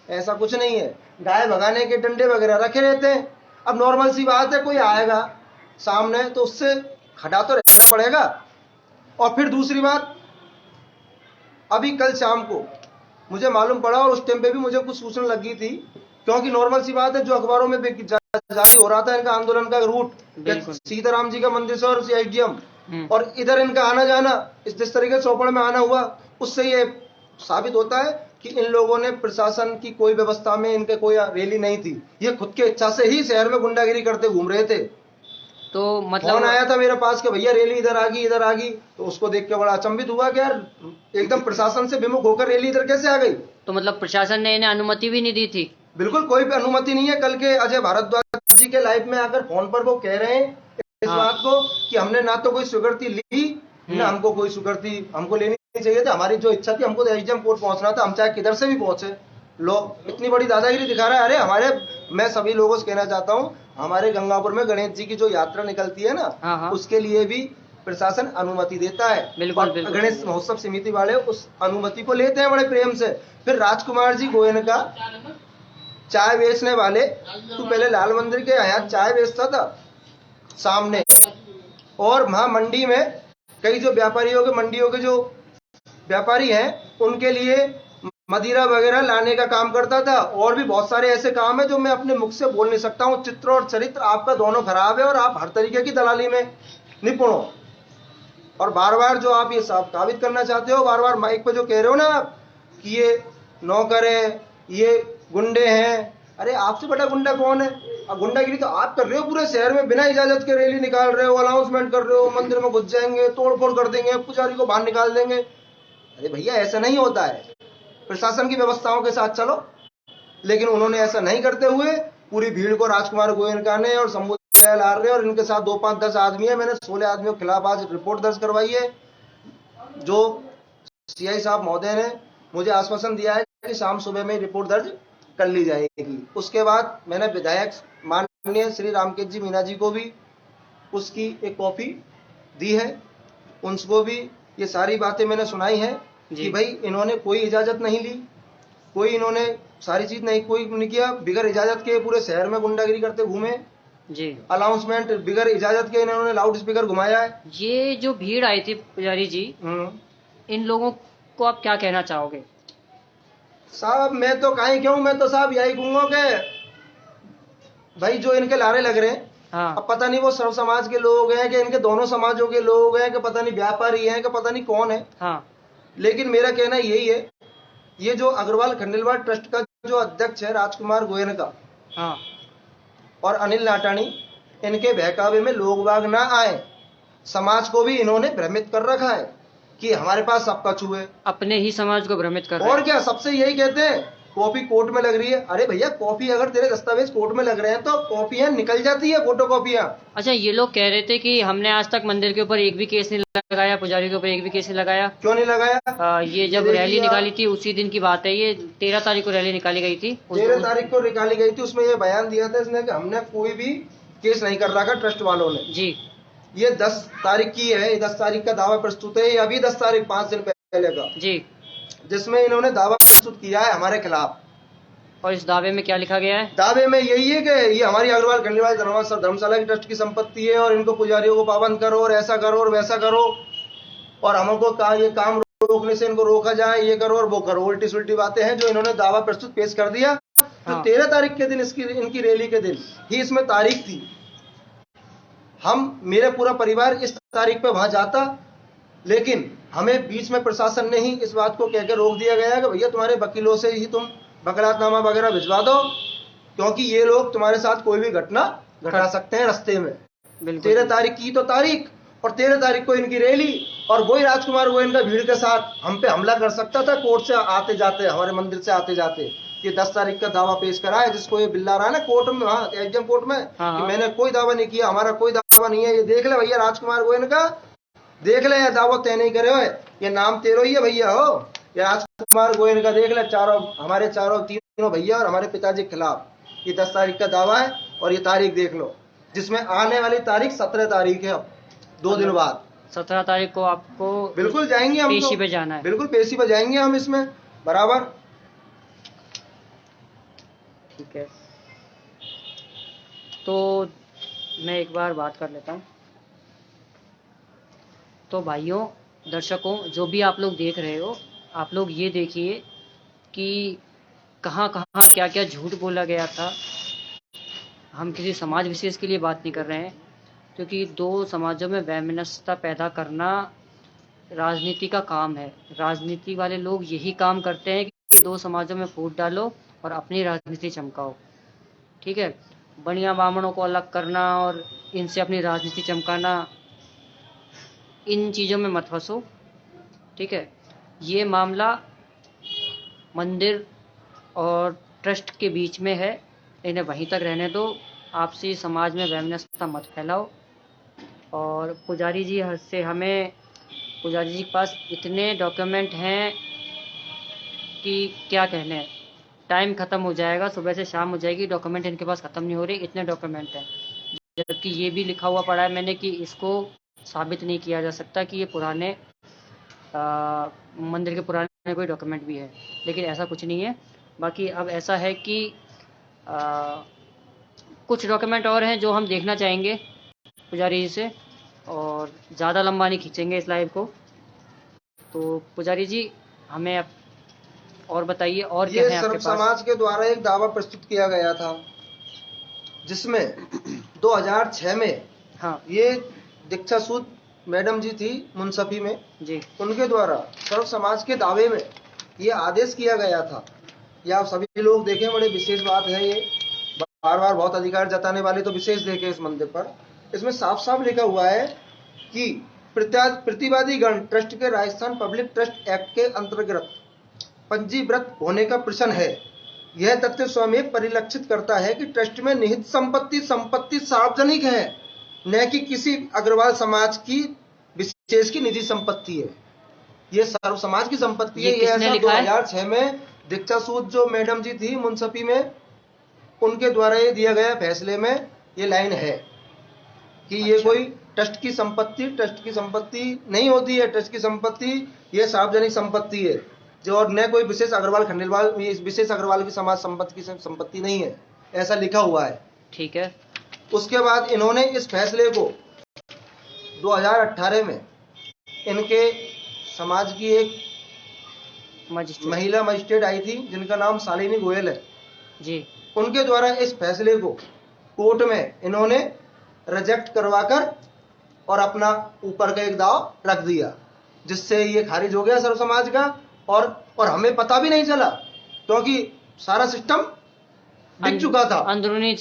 ऐसा कुछ नहीं है। गाय भगाने के डंडे वगैरह रखे रहते हैं। अब नॉर्मल सी बात है, कोई आएगा सामने तो उससे खड़ा तो रहना पड़ेगा। और फिर दूसरी बात, अभी कल शाम को मुझे मालूम पड़ा, और उस टाइम पे भी मुझे कुछ सूचना लगी थी, क्योंकि नॉर्मल सी बात है जो अखबारों में जारी हो रहा था इनका आंदोलन का रूट, सीताराम जी का मंदिर से और एसडीएम, और इधर इनका आना जाना, जिस तरीके से चौपड़ में आना हुआ, उससे ये साबित होता है कि इन लोगों ने प्रशासन की कोई व्यवस्था में इनके कोई रैली नहीं थी, ये खुद के इच्छा से ही शहर में गुंडागिरी करते घूम रहे थे। तो मतलब फोन आया था मेरे पास कि भैया रैली इधर आ गई, इधर आ गई, तो उसको देख के बड़ा अचंभित हुआ कि यार एकदम प्रशासन से विमुख होकर रैली इधर कैसे आ गई। तो मतलब प्रशासन ने इन्हें अनुमति भी नहीं दी थी? बिल्कुल कोई भी अनुमति नहीं है। कल के अजय भारद्वाज जी के लाइव में आकर फोन पर वो कह रहे हैं इस बात को कि हमने ना तो कोई स्वीकृति ली, ना हमको कोई स्वीकृति हमको लेनी चाहिए थी। हमारी जो इच्छा थी, हमको तो एसडीएम कोर्ट पहुंचना था, हम चाहे किधर से भी पहुंचे। लोग इतनी बड़ी दादागिरी दिखा रहा है। अरे मैं सभी लोगों से कहना चाहता हूँ, हमारे गंगापुर में गणेश जी की जो यात्रा निकलती है ना, उसके लिए भी प्रशासन अनुमति देता है। बिल्कुल, गणेश महोत्सव समिति वाले उस अनुमति को लेते हैं बड़े प्रेम से। फिर राजकुमार जी गोयन का चाय बेचने वाले, तू पहले लाल मंदिर के यहाँ चाय बेचता था सामने, और वहां मंडी में कई जो व्यापारियों के, मंडियों के जो व्यापारी हैं, उनके लिए मदिरा वगैरह लाने का काम करता था। और भी बहुत सारे ऐसे काम है जो मैं अपने मुख से बोल नहीं सकता हूँ। चित्र और चरित्र आपका दोनों खराब है, और आप हर तरीके की दलाली में निपुण हो। और बार बार जो आप ये साबित करना चाहते हो, बार बार माइक पे जो कह रहे हो ना आप कि ये नौकर है, ये गुंडे हैं, अरे आपसे बड़ा गुंडा कौन है? अब गुंडागिरी तो आप कर रहे हो पूरे शहर में, बिना इजाजत के रैली निकाल रहे हो, अनाउंसमेंट कर रहे हो, मंदिर में घुस जाएंगे, तोड़फोड़ कर देंगे, पुजारी को बाहर निकाल देंगे। अरे भैया ऐसा नहीं होता है, प्रशासन की व्यवस्थाओं के साथ चलो। लेकिन उन्होंने ऐसा नहीं करते हुए पूरी भीड़ को राजकुमार गोयनका ने और शंभू आर्य और इनके साथ 2, 5, 10 आदमी है, मैंने 16 आदमियों के खिलाफ आज रिपोर्ट दर्ज करवाई है। जो सीआई साहब महोदय ने मुझे आश्वासन दिया है कि शाम सुबह में रिपोर्ट दर्ज कर ली जाएगी। उसके बाद मैंने विधायक माननीय श्री रामकेश जी मीना जी को भी उसकी एक कॉपी दी है, उनको भी ये सारी बातें मैंने सुनाई है कि भाई इन्होंने कोई इजाजत नहीं ली, कोई इन्होंने सारी चीज नहीं कोई नहीं किया, बिगर इजाजत के पूरे शहर में गुंडागिरी करते घूमे जी। अनाउंसमेंट बिगर इजाजत के इन्होंने लाउड स्पीकर घुमाया है। ये जो भीड़ आई थी पुजारी जी, इन लोगों को आप क्या कहना चाहोगे? साहब मैं तो कहीं क्यों, मैं तो साहब यही कहूंगा कि भाई जो इनके लारे लग रहे हैं, अब पता नहीं वो सर्व समाज के लोग हैं कि इनके दोनों समाजों के लोग हैं कि पता नहीं व्यापारी हैं कि पता नहीं कौन है। लेकिन मेरा कहना यही है, ये जो अग्रवाल खंडेलवाल ट्रस्ट का जो अध्यक्ष है राजकुमार गोयनका और अनिल नाटानी, इनके बहकावे में लोग बाग ना आए। समाज को भी इन्होंने भ्रमित कर रखा है कि हमारे पास सब कछु है, अपने ही समाज को भ्रमित कर रहे हैं। और क्या सबसे यही कहते हैं कॉपी कोर्ट में लग रही है। अरे भैया कॉपी अगर तेरे दस्तावेज कोर्ट में लग रहे हैं तो कॉपियां निकल जाती है, फोटो कॉपियां। अच्छा, ये लोग कह रहे थे कि हमने आज तक मंदिर के ऊपर एक भी केस नहीं लगाया, पुजारी के ऊपर एक भी केस नहीं लगाया। क्यों नहीं लगाया? ये जब रैली निकाली थी उसी दिन की बात है, ये 13 तारीख को रैली निकाली गई थी। 13 तारीख को निकाली गई थी, उसमें ये बयान दिया था इसने कि हमने कोई भी केस नहीं कर रखा ट्रस्ट वालों ने जी। ये 10 तारीख की है, 10 तारीख का दावा प्रस्तुत है, अभी 10 तारीख 5 दिन पहले का जी। जिसमें इन्होंने दावा प्रस्तुत किया है हमारे खिलाफ। और इस दावे में क्या लिखा गया है? दावे में यही है कि ये हमारी अग्रवाल खंडेलवाल धर्मशाला की ट्रस्ट की संपत्ति है और इनको पुजारियों को पाबंद करो और ऐसा करो और वैसा करो और हमको ये काम रोकने से इनको रोका जाए, ये करो और वो करो। उल्टी सुल्टी बातें हैं जो इन्होंने दावा प्रस्तुत पेश कर दिया। तो 13 तारीख के दिन इनकी रैली के दिन ही इसमें तारीख थी। मेरे पूरा परिवार इस तारीख पे वहां जाता, लेकिन हमें बीच में प्रशासन ने ही इस बात को कहकर रोक दिया गया कि भैया तुम्हारे वकीलों से ही तुम वकालतनामा वगैरह भिजवा दो, क्योंकि ये लोग तुम्हारे साथ कोई भी घटना घटा सकते हैं रास्ते में। 13 तारीख की तो तारीख और 13 तारीख को इनकी रैली, और वही राजकुमार गोयन का भीड़ के साथ हम पे हमला कर सकता था कोर्ट से आते जाते, हमारे मंदिर से आते जाते। ये 10 तारीख का दावा पेश करा है जिसको ये बिल्ला रहा है ना कोर्ट में, वहाँ एसडीएम कोर्ट में, कि मैंने कोई दावा नहीं किया, हमारा कोई दावा नहीं है। ये देख ले भैया राजकुमार गोयन का, देख ले, दावा तय नहीं करे हो, ये नाम तेरो ही है भैया हो। ये राजकुमार गोयन का देख ले, हमारे तीनों भैया और हमारे पिताजी के खिलाफ ये 10 तारीख का दावा है। और ये तारीख देख लो, जिसमें आने वाली तारीख 17 तारीख है, अब 2 दिन बाद 17 तारीख को आपको बिल्कुल जाएंगे हम, पेशी पे जाना है। बिल्कुल पेशी पे जाएंगे हम इसमें बराबर। ठीक है, तो मैं एक बार बात कर लेता हूँ। तो भाइयों दर्शकों, जो भी आप लोग देख रहे हो, आप लोग ये देखिए कि कहाँ कहाँ क्या क्या झूठ बोला गया था। हम किसी समाज विशेष के लिए बात नहीं कर रहे हैं, क्योंकि 2 समाजों में वैमनस्यता पैदा करना राजनीति का काम है। राजनीति वाले लोग यही काम करते हैं कि 2 समाजों में फूट डालो और अपनी राजनीति चमकाओ। ठीक है, बनिया बामणों को अलग करना और इनसे अपनी राजनीति चमकाना, इन चीज़ों में मत फंसो। ठीक है, ये मामला मंदिर और ट्रस्ट के बीच में है, इन्हें वहीं तक रहने दो। आपसी समाज में वैमनस्यता मत फैलाओ। और पुजारी जी के पास इतने डॉक्यूमेंट हैं कि क्या कहने हैं, टाइम ख़त्म हो जाएगा, सुबह से शाम हो जाएगी, डॉक्यूमेंट इनके पास ख़त्म नहीं हो रहे, इतने डॉक्यूमेंट हैं। जबकि ये भी लिखा हुआ पड़ा है मैंने कि इसको साबित नहीं किया जा सकता कि ये पुराने मंदिर के पुराने कोई डॉक्यूमेंट भी है, लेकिन ऐसा कुछ नहीं है। बाकी अब ऐसा है कि कुछ डॉक्यूमेंट और हैं जो हम देखना चाहेंगे पुजारी जी से, और ज़्यादा लंबा नहीं खींचेंगे इस लाइव को। तो पुजारी जी हमें और बताइए, और क्या है आपके पास? समाज के द्वारा एक दावा प्रस्तुत किया गया था, जिसमें 2006 में ये दीक्षा सूद मैडम जी थी मुंसफी में जी, उनके द्वारा सर्व समाज के दावे में ये आदेश किया गया था। ये आप सभी लोग देखें, बड़े विशेष बात है ये, बार बार बहुत अधिकार जताने वाले तो विशेष देखें इस मंदिर पर। इसमें साफ साफ लिखा हुआ है कि प्रतिवादी गण ट्रस्ट के राजस्थान पब्लिक ट्रस्ट एक्ट के अंतर्गत पंजीकृत होने का प्रश्न है। यह तथ्य स्वयं परिलक्षित करता है कि ट्रस्ट में निहित संपत्ति सार्वजनिक है, न कि किसी अग्रवाल समाज की विशेष की निजी संपत्ति है। ये सर्व समाज की संपत्ति है। ये ऐसा 2006 में दीक्षा सूद जो मैडम जी थी मुंसफी में, उनके द्वारा ये दिया गया फैसले में ये लाइन है कि ये कोई ट्रस्ट की संपत्ति नहीं होती है। ट्रस्ट की संपत्ति ये सार्वजनिक संपत्ति है, जो और न कोई विशेष अग्रवाल खंडेलवाल, विशेष अग्रवाल की समाज संपत्ति नहीं है, ऐसा लिखा हुआ है। ठीक है। उसके बाद इन्होंने इस फैसले को 2018 में इनके समाज की एक महिला मजिस्ट्रेट आई थी जिनका नाम शालिनी गोयल है जी, उनके द्वारा इस फैसले को कोर्ट में इन्होंने रिजेक्ट करवाकर और अपना ऊपर का एक दाव रख दिया, जिससे ये खारिज हो गया सर्व समाज का। और हमें पता भी नहीं चला, क्योंकि सारा सिस्टम बिक चुका था, अंदरूनी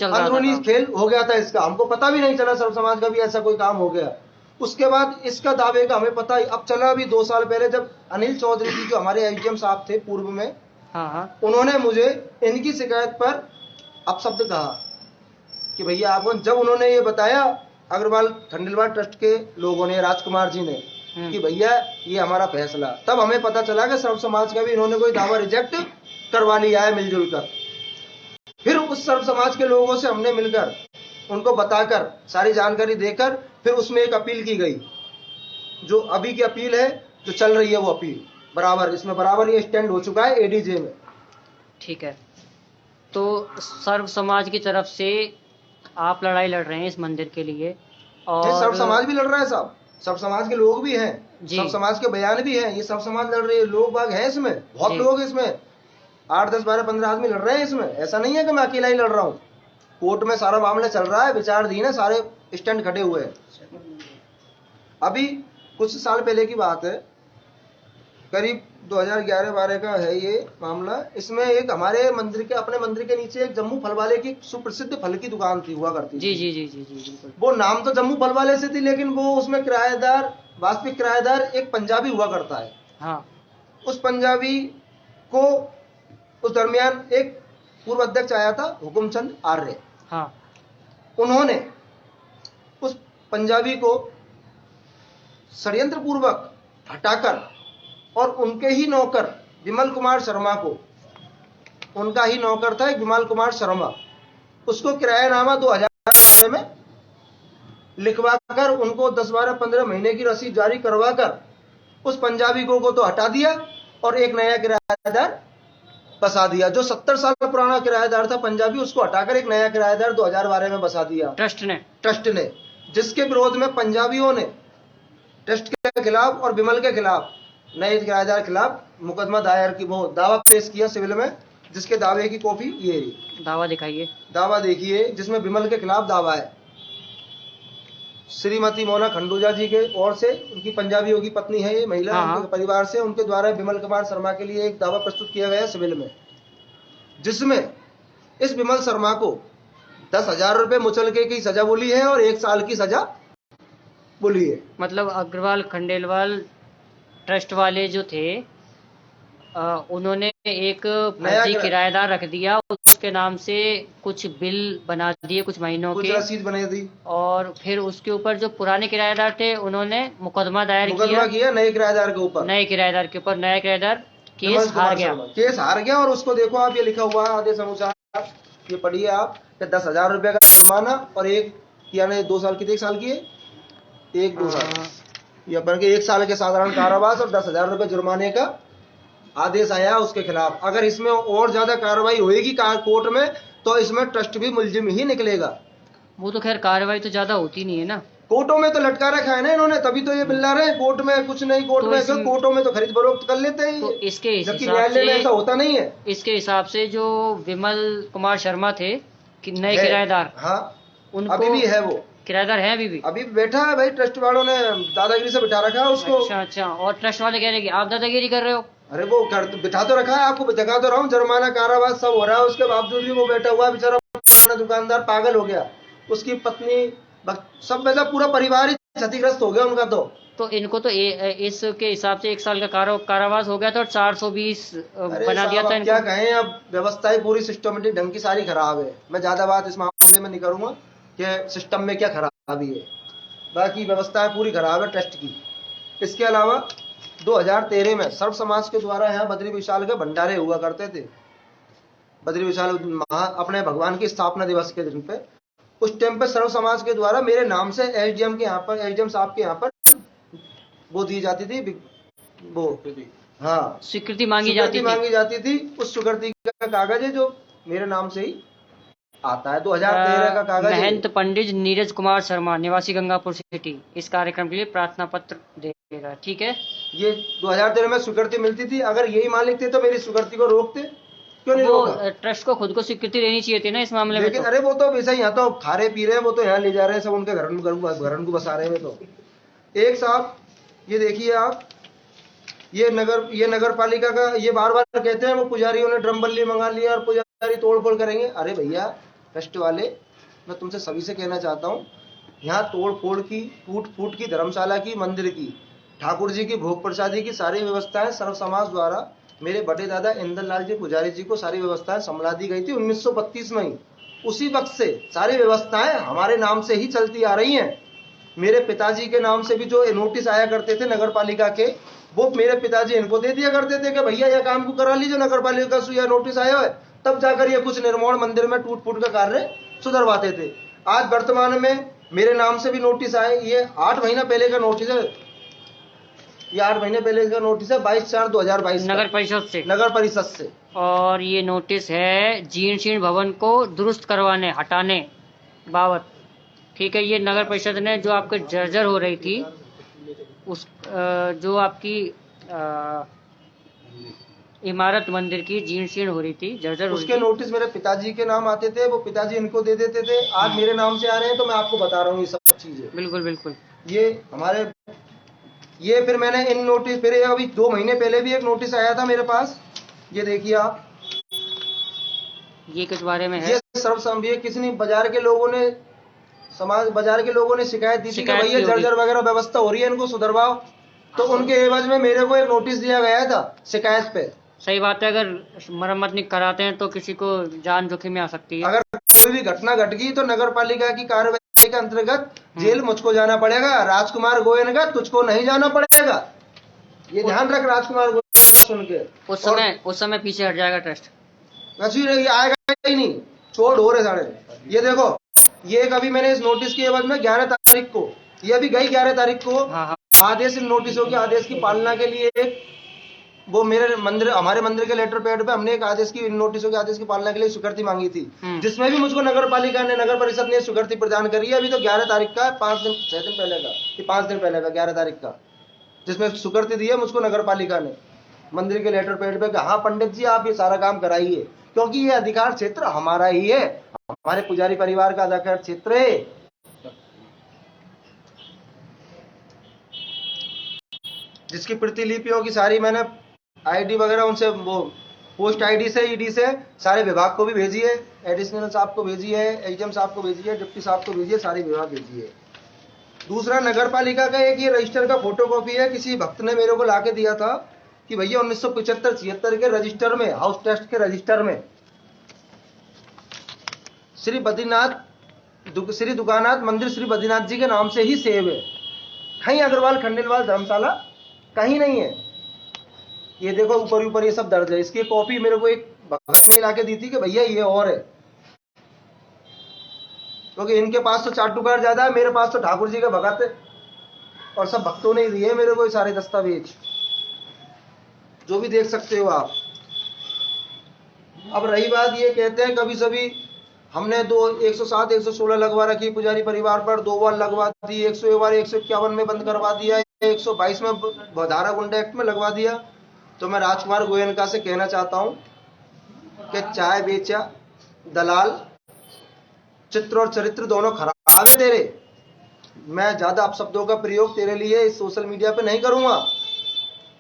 खेल हो गया था इसका, हमको पता भी नहीं चला सर्व समाज का भी ऐसा कोई काम हो गया। उसके बाद इसका दावे का हमें पता अब चला अभी 2 साल पहले, जब अनिल चौधरी जी जो हमारे एसडीएम साहब थे पूर्व में, उन्होंने मुझे इनकी शिकायत पर अपशब्द कहा कि भैया आपको, जब उन्होंने ये बताया अग्रवाल खंडेलवाल ट्रस्ट के लोगों ने, राजकुमार जी ने, कि भैया ये हमारा फैसला, तब हमें पता चला कि सर्व समाज का भी इन्होंने कोई दावा रिजेक्ट करवा लिया है मिलजुल कर। फिर उस सर्व समाज के लोगों से हमने मिलकर उनको बताकर सारी जानकारी देकर फिर उसमें एक अपील की गई, जो अभी की अपील है, जो चल रही है वो अपील, बराबर, इसमें बराबर ये स्टैंड हो चुका है एडीजे में। ठीक है, तो सर्व समाज की तरफ से आप लड़ाई लड़ रहे हैं इस मंदिर के लिए, ये सब और समाज भी लड़ रहा है साहब, सब समाज के लोग भी हैं, जी सब समाज के बयान भी हैं, ये सब समाज लड़ रहे हैं, लोग बाग हैं इसमें, बहुत जी लोग इसमें 8 10 12 15 आदमी लड़ रहे हैं इसमें। ऐसा नहीं है कि मैं अकेला ही लड़ रहा हूँ, कोर्ट में सारा मामला चल रहा है, विचाराधीन है, सारे स्टैंड खड़े हुए हैं। अभी कुछ साल पहले की बात है, करीब 2011-12 का है ये मामला। इसमें एक हमारे मंदिर के, अपने मंदिर के नीचे एक जम्मू फल वाले की सुप्रसिद्ध फल की दुकान थी, हुआ करती जी थी। जी जी जी जी बिल्कुल। वो नाम तो जम्मू फल वाले से थी, लेकिन वो उसमें किराएदार, वास्तविक किराएदार एक पंजाबी हुआ करता है। हाँ उस पंजाबी को उस दरमियान एक पूर्व अध्यक्ष आया था, हुकुमचंद आर्य। हाँ उन्होंने उस पंजाबी को षड्यंत्र पूर्वक हटाकर और उनके ही नौकर विमल कुमार शर्मा को, उनका ही नौकर था एक विमल कुमार शर्मा, उसको किरायानामा 2000 में लिखवाकर उनको 10 12 15 महीने की रसीद जारी करवाकर उस पंजाबी को तो हटा दिया और एक नया किराएदार बसा दिया। जो 70 साल पुराना किराएदार था पंजाबी, उसको हटाकर एक नया किराएदार 2012 में बसा दिया ट्रस्ट ने, जिसके विरोध में पंजाबियों ने ट्रस्ट के खिलाफ और विमल के खिलाफ, नए किराएदार के खिलाफ मुकदमा दायर की, वो दावा पेश किया सिविल में, जिसके दावे की कॉपी ये दावा दिखाइए, दावा देखिए, जिसमें विमल के खिलाफ दावा है। श्रीमती मोना खंडूजा जी के ओर से, उनकी पंजाबियों की पत्नी है ये महिला, हाँ, उनके परिवार से, उनके द्वारा विमल कुमार शर्मा के लिए एक दावा प्रस्तुत किया गया सिविल में, जिसमें इस विमल शर्मा को 10,000 रुपए मुचलके की सजा बोली है और 1 साल की सजा बोली है। मतलब अग्रवाल खंडेलवाल ट्रस्ट वाले जो थे, उन्होंने एक फर्जी किराएदार रख दिया, उसके नाम से कुछ बिल बना दिए कुछ महीनों कुछ के, रसीद बना दी, और फिर उसके ऊपर जो पुराने किराएदार थे उन्होंने मुकदमा दायर किया नए किराएदार के ऊपर, नए किराएदार के ऊपर। नया किराएदार केस हार गया और उसको देखो आप, ये लिखा हुआ है आदेश अनुसार, ये पढ़िए आप, 10,000 रुपए का जुर्माना और एक, यानी 2 साल की, 1 साल की है, 1-2 साल या बल्कि 1 साल के साधारण कारावास और 10,000 रुपए जुर्माने का आदेश आया उसके खिलाफ। अगर इसमें और ज्यादा कार्रवाई होगी कोर्ट में तो इसमें ट्रस्ट भी मुलजिम ही निकलेगा। वो तो खैर कार्रवाई तो ज्यादा होती नहीं है ना, कोर्टों में तो लटका रखा है ना इन्होंने, तभी तो ये बिल्ला रहे, कोर्ट में कुछ नहीं, कोर्ट में कोर्टों में तो खरीद फरोख्त कर लेते हैं, तो इसके जबकि न्यायालय में ऐसा होता नहीं है। इसके हिसाब से जो विमल कुमार शर्मा थे नए किराएदार, हाँ उनको अभी भी है, वो किराएदार है अभी बैठा है भाई, ट्रस्ट वालों ने दादागिरी से बिठा रखा है उसको। अच्छा, और ट्रस्ट वाले कह रहे हैं कि आप दादागिरी कर रहे हो। अरे वो बिठा तो रखा है, आपको दिखा तो रहा हूँ, जुर्माना कारावास सब हो रहा है, उसके बावजूद भी वो बैठा हुआ बेचारा दुकानदार पागल हो गया, उसकी पत्नी सब, मतलब पूरा परिवार ही क्षतिग्रस्त हो गया उनका। तो इनको तो इसके हिसाब से 1 साल का कारावास हो गया था और 420 बना दिया था। क्या कहें, अब व्यवस्थाएं पूरी सिस्टमेटिक ढंग की सारी खराब है। मैं ज्यादा बात इस मामले में नहीं करूंगा कि सिस्टम में क्या खराबी है, बाकी व्यवस्थाएं पूरी खराब है ट्रस्ट की। इसके अलावा 2013 में सर्व समाज के द्वारा यहाँ बद्री विशाल के भंडारे हुआ करते थे। बद्री विशाल अपने भगवान की स्थापना दिवस के दिन पे, उस टाइम पे सर्व समाज के द्वारा मेरे नाम से एसडीएम के यहाँ पर, एसडीएम साहब के यहाँ पर वो दी जाती थी, वो हाँ स्वीकृति मांगी जाती थी। उस स्वीकृति का कागज है जो मेरे नाम से ही आता है, 2013 का कागज। महंत पंडित नीरज कुमार शर्मा, निवासी गंगापुर सिटी, इस कार्यक्रम के लिए प्रार्थना पत्र देगा। ठीक है, ये 2013 में स्वीकृति मिलती थी। अगर यही मालिक थे तो मेरी स्वीकृति को रोकते, क्यों नहीं रोका? ट्रस्ट को खुद को स्वीकृति लेनी चाहिए थी ना इस मामले में। लेकिन अरे वो तो वैसा ही, यहाँ तो खा रहे पी रहे हैं, वो तो यहाँ ले जा रहे हैं सब, उनके घर को बसा रहे हैं। तो एक साहब ये देखिए आप, ये नगर पालिका का, ये बार बार कहते हैं वो पुजारियों ने ड्रम बल्ली मंगा लिया और पुजारी तोड़ फोड़ करेंगे। अरे भैया ट्रस्ट वाले, मैं तुमसे सभी से कहना चाहता हूँ, यहाँ तोड़ फोड़ की, टूट फूट की, धर्मशाला की, मंदिर की, ठाकुर जी की भोग प्रसादी की सारी व्यवस्थाएं सर्व समाज द्वारा मेरे बड़े दादा इंदर लाल जी पुजारी जी को सारी व्यवस्थाएं संभला दी गई थी 1932 में ही। उसी वक्त से सारी व्यवस्थाएं हमारे नाम से ही चलती आ रही हैं। मेरे पिताजी के नाम से भी जो नोटिस आया करते थे नगर पालिका के, वो मेरे पिताजी इनको दे दिया करते थे कि भैया यह काम को करा लीजिए, नगर पालिका से यह नोटिस आया है, तब जाकर ये कुछ निर्माण मंदिर में टूट फूट का कार्य सुधरवाते थे। आज वर्तमान में मेरे नाम से भी नोटिस आए, ये 8 महीना पहले का नोटिस है, ये 8 महीने पहले का नोटिस है, 22/4/2022 नगर परिषद से। नगर परिषद से। और ये नोटिस है जीर्ण शीर्ण भवन को दुरुस्त करवाने हटाने बाबत। ठीक है, ये नगर परिषद ने जो आपके जर्जर हो रही थी उस जो आपकी इमारत मंदिर की जीर्ण शीर्ण हो रही थी, जर्जर हो रही उसके थी। नोटिस मेरे पिताजी के नाम आते थे, वो पिताजी इनको दे देते थे। आज मेरे नाम से आ रहे हैं, तो मैं आपको बता रहा हूँ ये सब चीजें। बिल्कुल बिल्कुल। ये हमारे ये फिर मैंने इन नोटिस, फिर अभी 2 महीने पहले भी एक नोटिस आया था मेरे पास, ये देखिए आप। ये किस बारे में है? ये सर्वसम्मति किसी ने बाजार के लोगों ने, समाज बाजार के लोगों ने शिकायत दी थी कि भैया जर्जर वगैरह व्यवस्था हो रही है, इनको सुधरवाओ। तो उनके एवज में मेरे को एक नोटिस दिया गया था शिकायत पे। सही बात है, अगर मरम्मत नहीं कराते हैं तो किसी को जान जोखिम में आ सकती है। अगर कोई भी घटना घट गई तो नगर पालिका की कार्रवाई के अंतर्गत जेल मुझको जाना पड़ेगा, राजकुमार गोयन का तुझको नहीं जाना पड़ेगा। ये ध्यान रख राजकुमार गोयन सुन के। उस समय पीछे हट जाएगा ट्रस्ट, वैसे आएगा ही नहीं, छोड़ हो रहे साढ़े। ये देखो, ये एक अभी मैंने इस नोटिस के एवज में 11 तारीख को, ये अभी गई 11 तारीख को। हाँ हाँ। आदेश, नोटिसों के आदेश की पालना के लिए एक वो मेरे मंदिर, हमारे मंदिर के लेटर पैड पे हमने एक आदेश की, नोटिसों के आदेश की पालना के लिए स्वीकृति मांगी थी, जिसमें भी मुझको नगर पालिका ने, नगर परिषद ने स्वीकृति प्रदान करी है। अभी तो 11 तारीख का, 6 दिन पहले का, ये 5 दिन पहले का 11 तारीख का, जिसमें स्वीकृति दी है मुझको नगर पालिका ने मंदिर के लेटर पैड पे। हाँ पंडित जी आप ये सारा काम कराइए, क्योंकि ये अधिकार क्षेत्र हमारा ही है, हमारे पुजारी परिवार का अधिकार क्षेत्र है। जिसकी प्रतिलिपियों की सारी मैंने आईडी वगैरह उनसे, वो पोस्ट आईडी से, ईडी से सारे विभाग को भी भेजी है, एडिशनल साहब को भेजी है, एचएम साहब को भेजी है, डिप्टी साहब को भेजी है, सारे विभाग भेजी है। दूसरा, नगर पालिका का एक ये रजिस्टर का फोटोकॉपी है, किसी भक्त ने मेरे को लाके दिया था कि भैया 1975-76 के रजिस्टर में, हाउस टेस्ट के रजिस्टर में श्री दुकानाथ मंदिर श्री बद्रीनाथ जी के नाम से ही सेव है, कहीं अग्रवाल खंडेलवाल धर्मशाला कहीं नहीं है। ये देखो ऊपर ऊपर ये सब दर्ज है। इसकी कॉपी मेरे को एक भक्त ने लाके दी थी कि भैया ये और है, क्योंकि इनके पास तो चाटुकार ज्यादा है, मेरे पास तो ठाकुर जी के भगत है, और सब भक्तों ने दिए मेरे को सारे दस्तावेज, जो भी देख सकते हो आप। अब रही बात, ये कहते हैं कभी सभी हमने 107 116 लगवा रखी पुजारी परिवार पर, 2 बार लगवा दी, 101 बार 151 में बंद करवा दिया, 122 में धारा गुंडा एक्ट में लगवा दिया। तो मैं राजकुमार गोयनका से कहना चाहता हूं कि चाय बेचा, दलाल, चित्र और चरित्र दोनों खराब है तेरे। मैं ज्यादा अपशब्दों का प्रयोग तेरे लिए इस सोशल मीडिया पे नहीं करूंगा,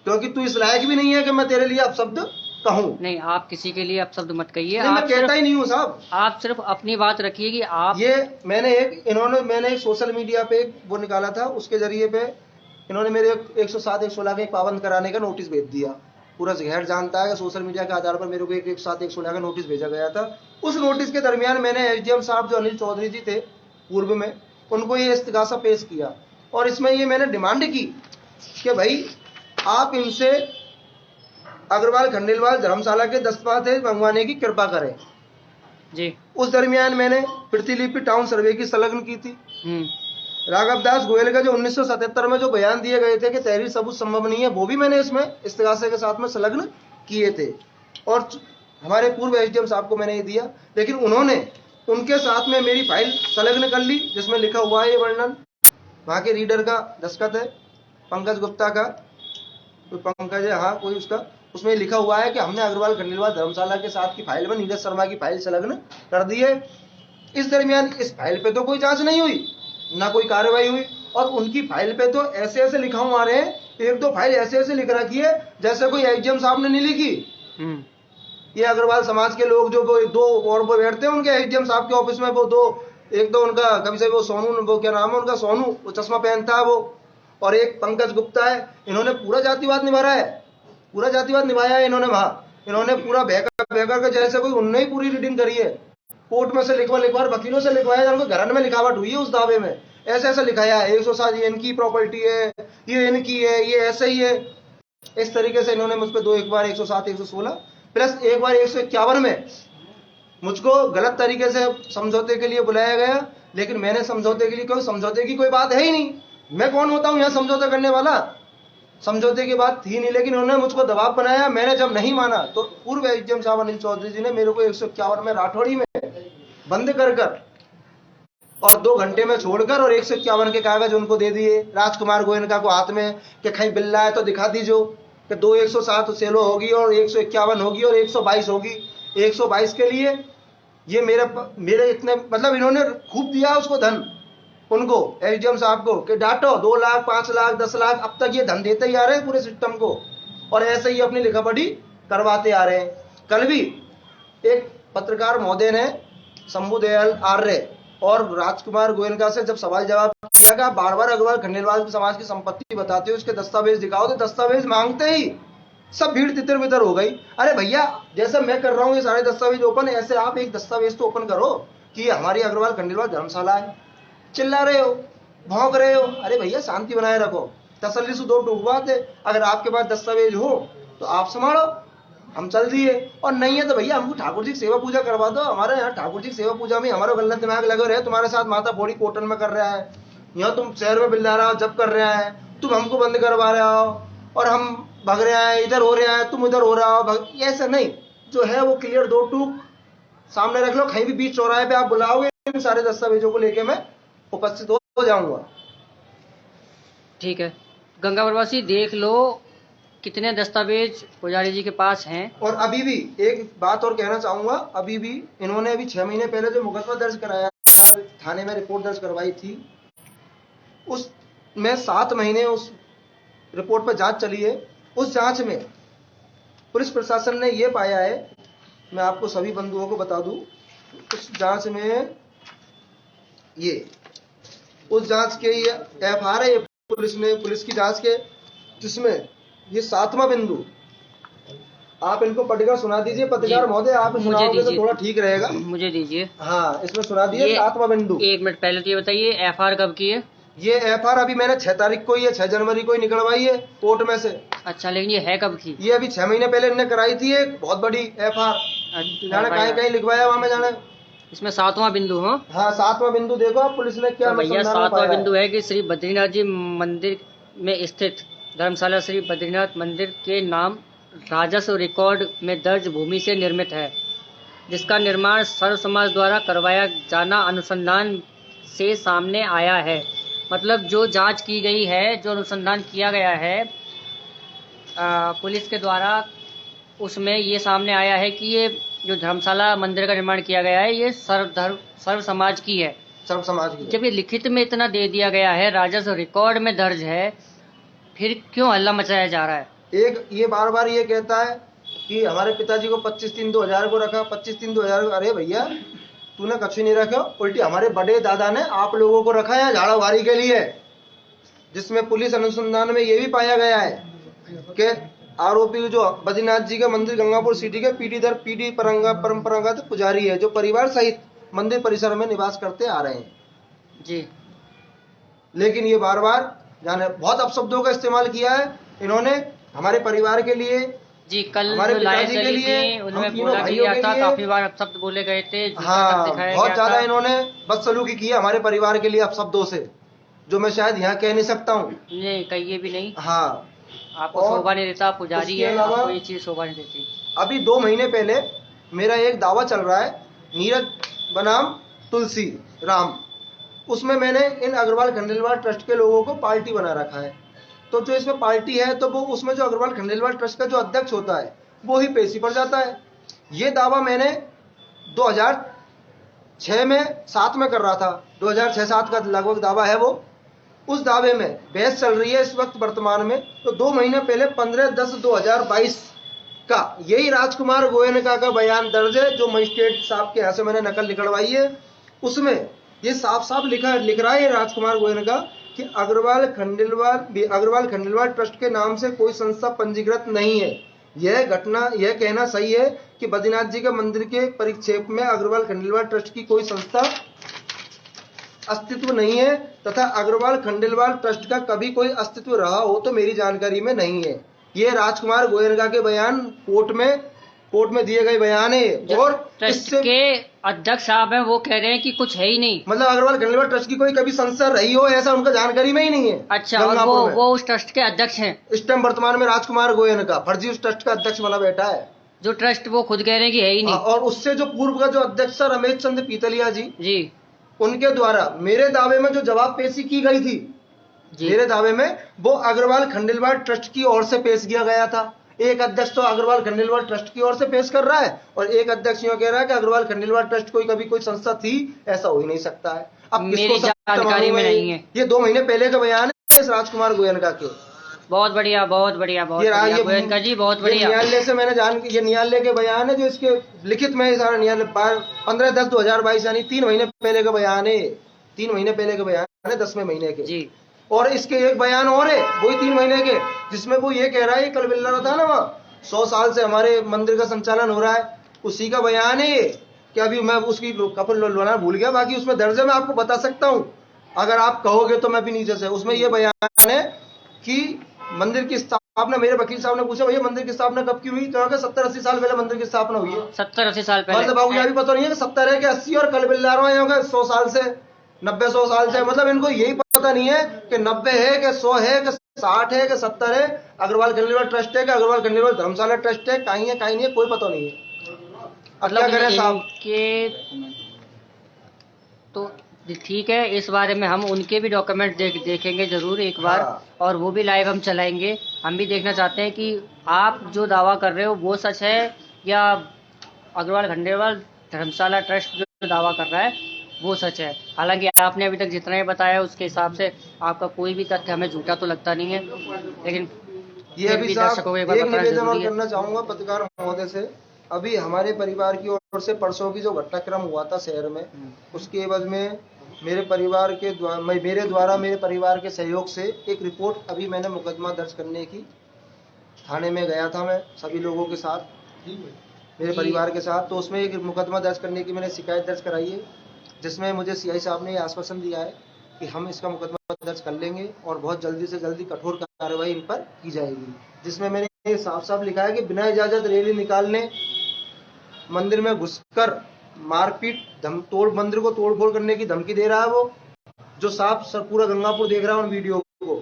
क्योंकि तू इस लायक भी नहीं है कि मैं तेरे लिए अपशब्द कहूं। नहीं, आप किसी के लिए अपशब्द मत कहिए। मैं कहता ही नहीं हूं साहब, आप सिर्फ अपनी बात रखिए कि आप, ये मैंने एक सोशल मीडिया पे वो निकाला था, उसके जरिए पे इन्होंने मेरे 107 116 का पाबंद कराने का नोटिस भेज दिया। पूरा शहर जानता है कि सोशल मीडिया के आधार पर मेरे को 107 116 का नोटिस भेजा गया था। उस नोटिस के दरमियान मैंने एसडीएम साहब जो अनिल चौधरी जी थे पूर्व में, उनको ये इस्तिगासा पेश किया, और इसमें ये मैंने डिमांड की कि भाई आप इनसे अग्रवाल खंडेलवाल धर्मशाला के दस्तावेज मंगवाने की कृपा करें जी। उस दरमियान मैंने प्रतिलिपि टाउन सर्वे की संलग्न की थी। राघव दास गोयल का जो 1977 में जो बयान दिए गए थे कि तहरीर सबूत संभव नहीं है, वो भी मैंने इसमें इस्तिगासे के साथ में संलग्न किए थे, और हमारे पूर्व एसडीएम साहब को मैंने ये दिया, लेकिन उन्होंने उनके साथ में मेरी फाइल संलग्न कर ली, जिसमें लिखा हुआ है ये वर्णन, वहां के रीडर का दस्तखत है, पंकज गुप्ता का, कोई पंकज है, हाँ कोई उसका, उसमें लिखा हुआ है कि हमने अग्रवाल खंडेलवाल धर्मशाला के साथ की फाइल में नीरज शर्मा की फाइल संलग्न कर दी है। इस दरमियान इस फाइल पे तो कोई जांच नहीं हुई, ना कोई कार्रवाई हुई, और उनकी फाइल पे तो ऐसे ऐसे लिखा हुआ रहे, 1-2 फाइल ऐसे ऐसे लिख रखी है जैसे कोई एसडीएम साहब ने नहीं लिखी। ये अग्रवाल समाज के लोग जो वो 2 और वो बैठते हैं उनके एसडीएम साहब के ऑफिस में, वो 2, एक तो उनका कभी से वो सोनू, वो क्या नाम है उनका, सोनू, वो चश्मा पहनता है वो, और एक पंकज गुप्ता है। इन्होंने पूरा जातिवाद निभाया है, पूरा जातिवाद निभाया है इन्होंने वहां। इन्होंने पूरा बहकर के जैसे कोई उनने ही पूरी रीडिंग करी है, कोर्ट में से लिखवा वकीलों से लिखवाया, उनको घर में लिखावट हुई है उस दावे में, ऐसे ऐसे लिखाया है 107 ये इनकी प्रॉपर्टी है, ये इनकी है, ये ऐसे ही है। इस तरीके से इन्होंने मुझ पर एक बार 107 116 प्लस एक बार 151 में मुझको गलत तरीके से समझौते के लिए बुलाया गया, लेकिन मैंने समझौते के लिए, कोई समझौते की कोई बात है ही नहीं। मैं कौन होता हूं यहाँ समझौता करने वाला? समझौते की बात थी नहीं, लेकिन उन्होंने मुझको दबाव बनाया। मैंने जब नहीं माना तो पूर्व एसडीएम साहब अनिल चौधरी जी ने मेरे को 151 में राठौड़ी में बंद कर और 2 घंटे में छोड़कर और 151 के कागज उनको दे दिए राजकुमार गोयनका को हाथ में कि कहीं बिल्ला है तो दिखा दीजो कि 2 107 सेलो होगी और 151 होगी और 122 होगी। 122 के लिए ये मेरे इतने मतलब इन्होंने खूब दिया उसको धन, उनको एसडीएम साहब को कि डांटो 2 लाख 5 लाख 10 लाख, अब तक ये धन देते ही आ रहे हैं पूरे सिस्टम को और ऐसे ही अपनी लिखा पढ़ी करवाते आ रहे हैं। कल भी एक पत्रकार महोदय ने शंभू दयाल आर्य और राजकुमार गोयनका से जब सवाल जवाब किया, बार बार अग्रवाल खंडेलवाल समाज की संपत्ति बताते हो, उसके दस्तावेज दिखाओ, तो दस्तावेज मांगते ही सब भीड़ तितर बितर हो गई। अरे भैया, जैसे मैं कर रहा हूँ ये सारे दस्तावेज ओपन, ऐसे आप एक दस्तावेज तो ओपन करो कि हमारी अग्रवाल खंडेलवाल धर्मशाला है। चिल्ला रहे हो, भौंक रहे हो, अरे भैया शांति बनाए रखो, तसल्ली से 2 टूक बात है। अगर आपके पास दस्तावेज हो तो आप संभालो, हम चल दिए, और नहीं है तो भैया हमको ठाकुर जी की सेवा पूजा करवा दो। हमारे यहाँ ठाकुर जी की सेवा पूजा में हमारा गलत दिमाग लगे रहे, तुम्हारे साथ माता फोड़ी कोटन में कर रहा है, यहाँ तुम शहर में बिल्ला रहा हो जब कर रहा है, तुम हमको बंद करवा रहे हो और हम भग रहे हैं, इधर हो रहे हैं, तुम इधर हो रहा हो। ऐसा नहीं, जो है वो क्लियर 2 टूक सामने रख लो, कहीं भी बीच चौराहे पे आप बुलाओगे इन सारे दस्तावेजों को लेके मैं उपस्थित हो जाऊंगा। ठीक है गंगा प्रवासी, देख लो कितने दस्तावेज पुजारी जी के पास हैं। और अभी भी एक बात और कहना चाहूंगा, अभी भी इन्होंने अभी 6 महीने पहले जो मुकदमा दर्ज कराया, थाने में रिपोर्ट दर्ज करवाई थी, उसमें 7 महीने उस रिपोर्ट पर जांच चली है। उस जांच में पुलिस प्रशासन ने यह पाया है, मैं आपको सभी बंधुओं को बता दूं, उस जांच में ये उस जांच के ये एफआईआर है पुलिस की जांच के, जिसमें ये 7वां बिंदु, आप इनको पढ़कर सुना दीजिए पत्रकार महोदय, आप सुनाओगे तो थोड़ा ठीक रहेगा। मुझे दीजिए। हाँ, इसमें सुना दिए 7वां बिंदु। 1 मिनट पहले तो ये बताइए एफआईआर कब की है? ये एफआईआर अभी मैंने 6 तारीख को, ये 6 जनवरी को ही निकलवाई है कोर्ट में से। अच्छा, लेकिन ये है कब की? ये अभी 6 महीने पहले इन्होंने कराई थी एक बहुत बड़ी एफआईआर, जाने कहीं लिखवाया वहां में जाने। इसमें 7वां बिंदु हो? हाँ, 7वां बिंदु देखो आप पुलिस ने क्या भैया 7वां बिंदु है कि श्री बद्रीनाथ जी मंदिर में स्थित धर्मशाला श्री बद्रीनाथ मंदिर के नाम राजस्व रिकॉर्ड में दर्ज भूमि से निर्मित है, जिसका निर्माण सर्व समाज द्वारा करवाया जाना अनुसंधान से सामने आया है। मतलब जो जांच की गई है, जो अनुसंधान किया गया है पुलिस के द्वारा, उसमें ये सामने आया है कि ये जो धर्मशाला मंदिर का निर्माण किया गया है ये सर्व समाज की है। सर्व समाज की। जब ये लिखित में इतना दे दिया गया है, राजस्व रिकॉर्ड में दर्ज है, फिर क्यों हल्ला मचाया जा रहा है? एक ये बार बार ये कहता है कि हमारे पिताजी को 25/3/2000 को रखा, 25/3/2000। अरे भैया, तूने कछु नहीं रखा, उल्टी हमारे बड़े दादा ने आप लोगों को रखा है झाड़ा वारी के लिए, जिसमें पुलिस अनुसंधान में ये भी पाया गया है कि आरोपी जो बद्रीनाथ जी के मंदिर गंगापुर सिटी के पीढ़ी परंपरागत पुजारी है, जो परिवार सहित मंदिर परिसर में निवास करते आ रहे हैं जी। लेकिन ये बार बार जाने बहुत अपशब्दों का इस्तेमाल किया है इन्होंने हमारे परिवार के लिए जी। कल हमारे पिताजी के लिए, उन्होंने बोला गया था, काफी बार अपशब्द बोले गए थे। हाँ, बहुत ज्यादा इन्होंने बदसलूकी की है हमारे परिवार के लिए अपशब्दों से, जो मैं शायद यहाँ कह नहीं सकता हूँ। नहीं, कहिए भी नहीं। हाँ, आपको शोभा नहीं देता, पुजारी है, आपको ये चीज शोभा नहीं देती। अभी 2 महीने पहले मेरा एक दावा चल रहा है, नीरज बनाम तुलसी राम, उसमें मैंने इन अग्रवाल खंडेलवाल ट्रस्ट के लोगों को पार्टी बना रखा है। तो जो इसमें पार्टी है, तो वो उसमें जो अग्रवाल खंडेलवाल ट्रस्ट का जो अध्यक्ष होता है वो ही पेशी पर जाता है। ये दावा मैंने 2006 में 7 में कर रहा था, 2006-7 का लगभग दावा है वो। उस दावे में बहस चल रही है इस वक्त वर्तमान में। तो 2 महीने पहले 15/10/2022 का यही राजकुमार गोयनका का बयान दर्ज है, जो मजिस्ट्रेट साहब के यहाँ से मैंने नकल निकलवाई है। उसमें ये साफ साफ लिख रहा है राजकुमार गोयनका कि अग्रवाल खंडेलवाल ट्रस्ट के नाम से कोई संस्था पंजीकृत नहीं है। यह कहना सही है कि बद्रीनाथ जी के मंदिर के परिक्षेप में अग्रवाल खंडेलवाल ट्रस्ट की कोई संस्था अस्तित्व नहीं है, तथा अग्रवाल खंडेलवाल ट्रस्ट का कभी कोई अस्तित्व रहा हो तो मेरी जानकारी में नहीं है। यह राजकुमार गोयनका के बयान कोर्ट कोर्ट में दिए गए बयान है। और ट्रस्ट इससे के अध्यक्ष साहब हैं, वो कह रहे हैं कि कुछ है ही नहीं। मतलब अग्रवाल खंडेलवाल ट्रस्ट की कोई कभी संस्था रही हो ऐसा उनका जानकारी में ही नहीं है। अच्छा, और वो उस ट्रस्ट के अध्यक्ष हैं। इस टाइम वर्तमान में राजकुमार गोयन का फर्जी उस ट्रस्ट का अध्यक्ष बना बैठा है, जो ट्रस्ट वो खुद कह रहे हैं कि है ही नहीं। और उससे जो पूर्व का जो अध्यक्ष था रमेश चंद्र पीतलिया जी, उनके द्वारा मेरे दावे में जो जवाब पेशी की गई थी, मेरे दावे में वो अग्रवाल खंडेलवाल ट्रस्ट की ओर से पेश किया गया था। एक अध्यक्ष तो अग्रवाल खंडेलवाल ट्रस्ट की ओर से पेश कर रहा है और एक अध्यक्ष यूँ कह रहा है कि अग्रवाल खंडेलवाल ट्रस्ट कभी कोई संस्था थी, ऐसा हो ही नहीं सकता है। अब मेरी जानकारी में नहीं है। ये 2 महीने पहले का बयान है इस राजकुमार गोयनका के। बहुत बढ़िया, बहुत बढ़िया, बहुत बढ़िया गोयनका जी, बहुत बढ़िया। न्यायालय से मैंने ये न्यायालय के बयान है जो इसके लिखित में सारा न्यायालय 15/10/2022 यानी 3 महीने पहले का बयान है। 3 महीने पहले का बयान है 10वें महीने के जी। और इसके एक बयान और है वही 3 महीने के, जिसमें वो ये कह रहा है कल बिल्ला था ना वहाँ 100 साल से हमारे मंदिर का संचालन हो रहा है, उसी का बयान है कि अभी मैं उसकी कपल लोना भूल गया, बाकी उसमें दर्ज है, मैं आपको बता सकता हूँ अगर आप कहोगे तो मैं भी नीचे से। उसमें ये बयान है कि मंदिर की स्थापना, मेरे वकील साहब ने पूछा भैया मंदिर की स्थापना कब की हुई, कहा 70-80 साल पहले मंदिर की स्थापना हुई है। 70-80 साल पहले। मतलब बाबू ये भी पता नहीं है कि 70 है कि 80 और कल बिल्ला रहा है 100 साल से 90-100 साल से, मतलब इनको यही पता नहीं है कि 90 है कि 100 है कि 60 है कि 70 है, अग्रवाल खंडेलवाल ट्रस्ट है कि अग्रवाल खंडेलवाल धर्मशाला ट्रस्ट है, कहीं है कहीं नहीं है, कोई पता नहीं है। अब क्या करें साहब के तो ठीक है, इस बारे में हम उनके भी डॉक्यूमेंट देखेंगे जरूर एक बार। और वो भी लाइव हम चलाएंगे। हम भी देखना चाहते हैं कि आप जो दावा कर रहे हो वो सच है या अग्रवाल खंडेलवाल धर्मशाला ट्रस्ट जो दावा कर रहा है वो सच है। हालांकि आपने अभी तक जितना ही बताया उसके हिसाब से आपका कोई भी तथ्य हमें झूठा तो लगता नहीं है, लेकिन ये भी दर्शकों को एक निवेदन और करना चाहूंगा पत्रकार महोदय से। अभी हमारे परिवार की ओर से परसों की जो घटनाक्रम हुआ था शहर में, उसके एवज में मेरे परिवार के द्वारा मेरे परिवार के सहयोग से एक रिपोर्ट, अभी मैंने मुकदमा दर्ज करने की थाने में गया था मैं सभी लोगों के साथ, मेरे परिवार के साथ, तो उसमें एक मुकदमा दर्ज करने की मैंने शिकायत दर्ज कराई है, जिसमें मुझे सीआई साहब ने आश्वासन दिया है कि हम इसका मुकदमा दर्ज कर लेंगे और बहुत जल्दी से जल्दी कठोर कार्रवाई इन पर की जाएगी। जिसमें मैंने साफ साफ लिखा है कि बिना इजाजत रैली निकालने, मंदिर में घुसकर मारपीट, मंदिर को तोड़फोड़ करने की धमकी दे रहा है वो, जो साफ पूरा गंगापुर देख रहा है उन वीडियो को।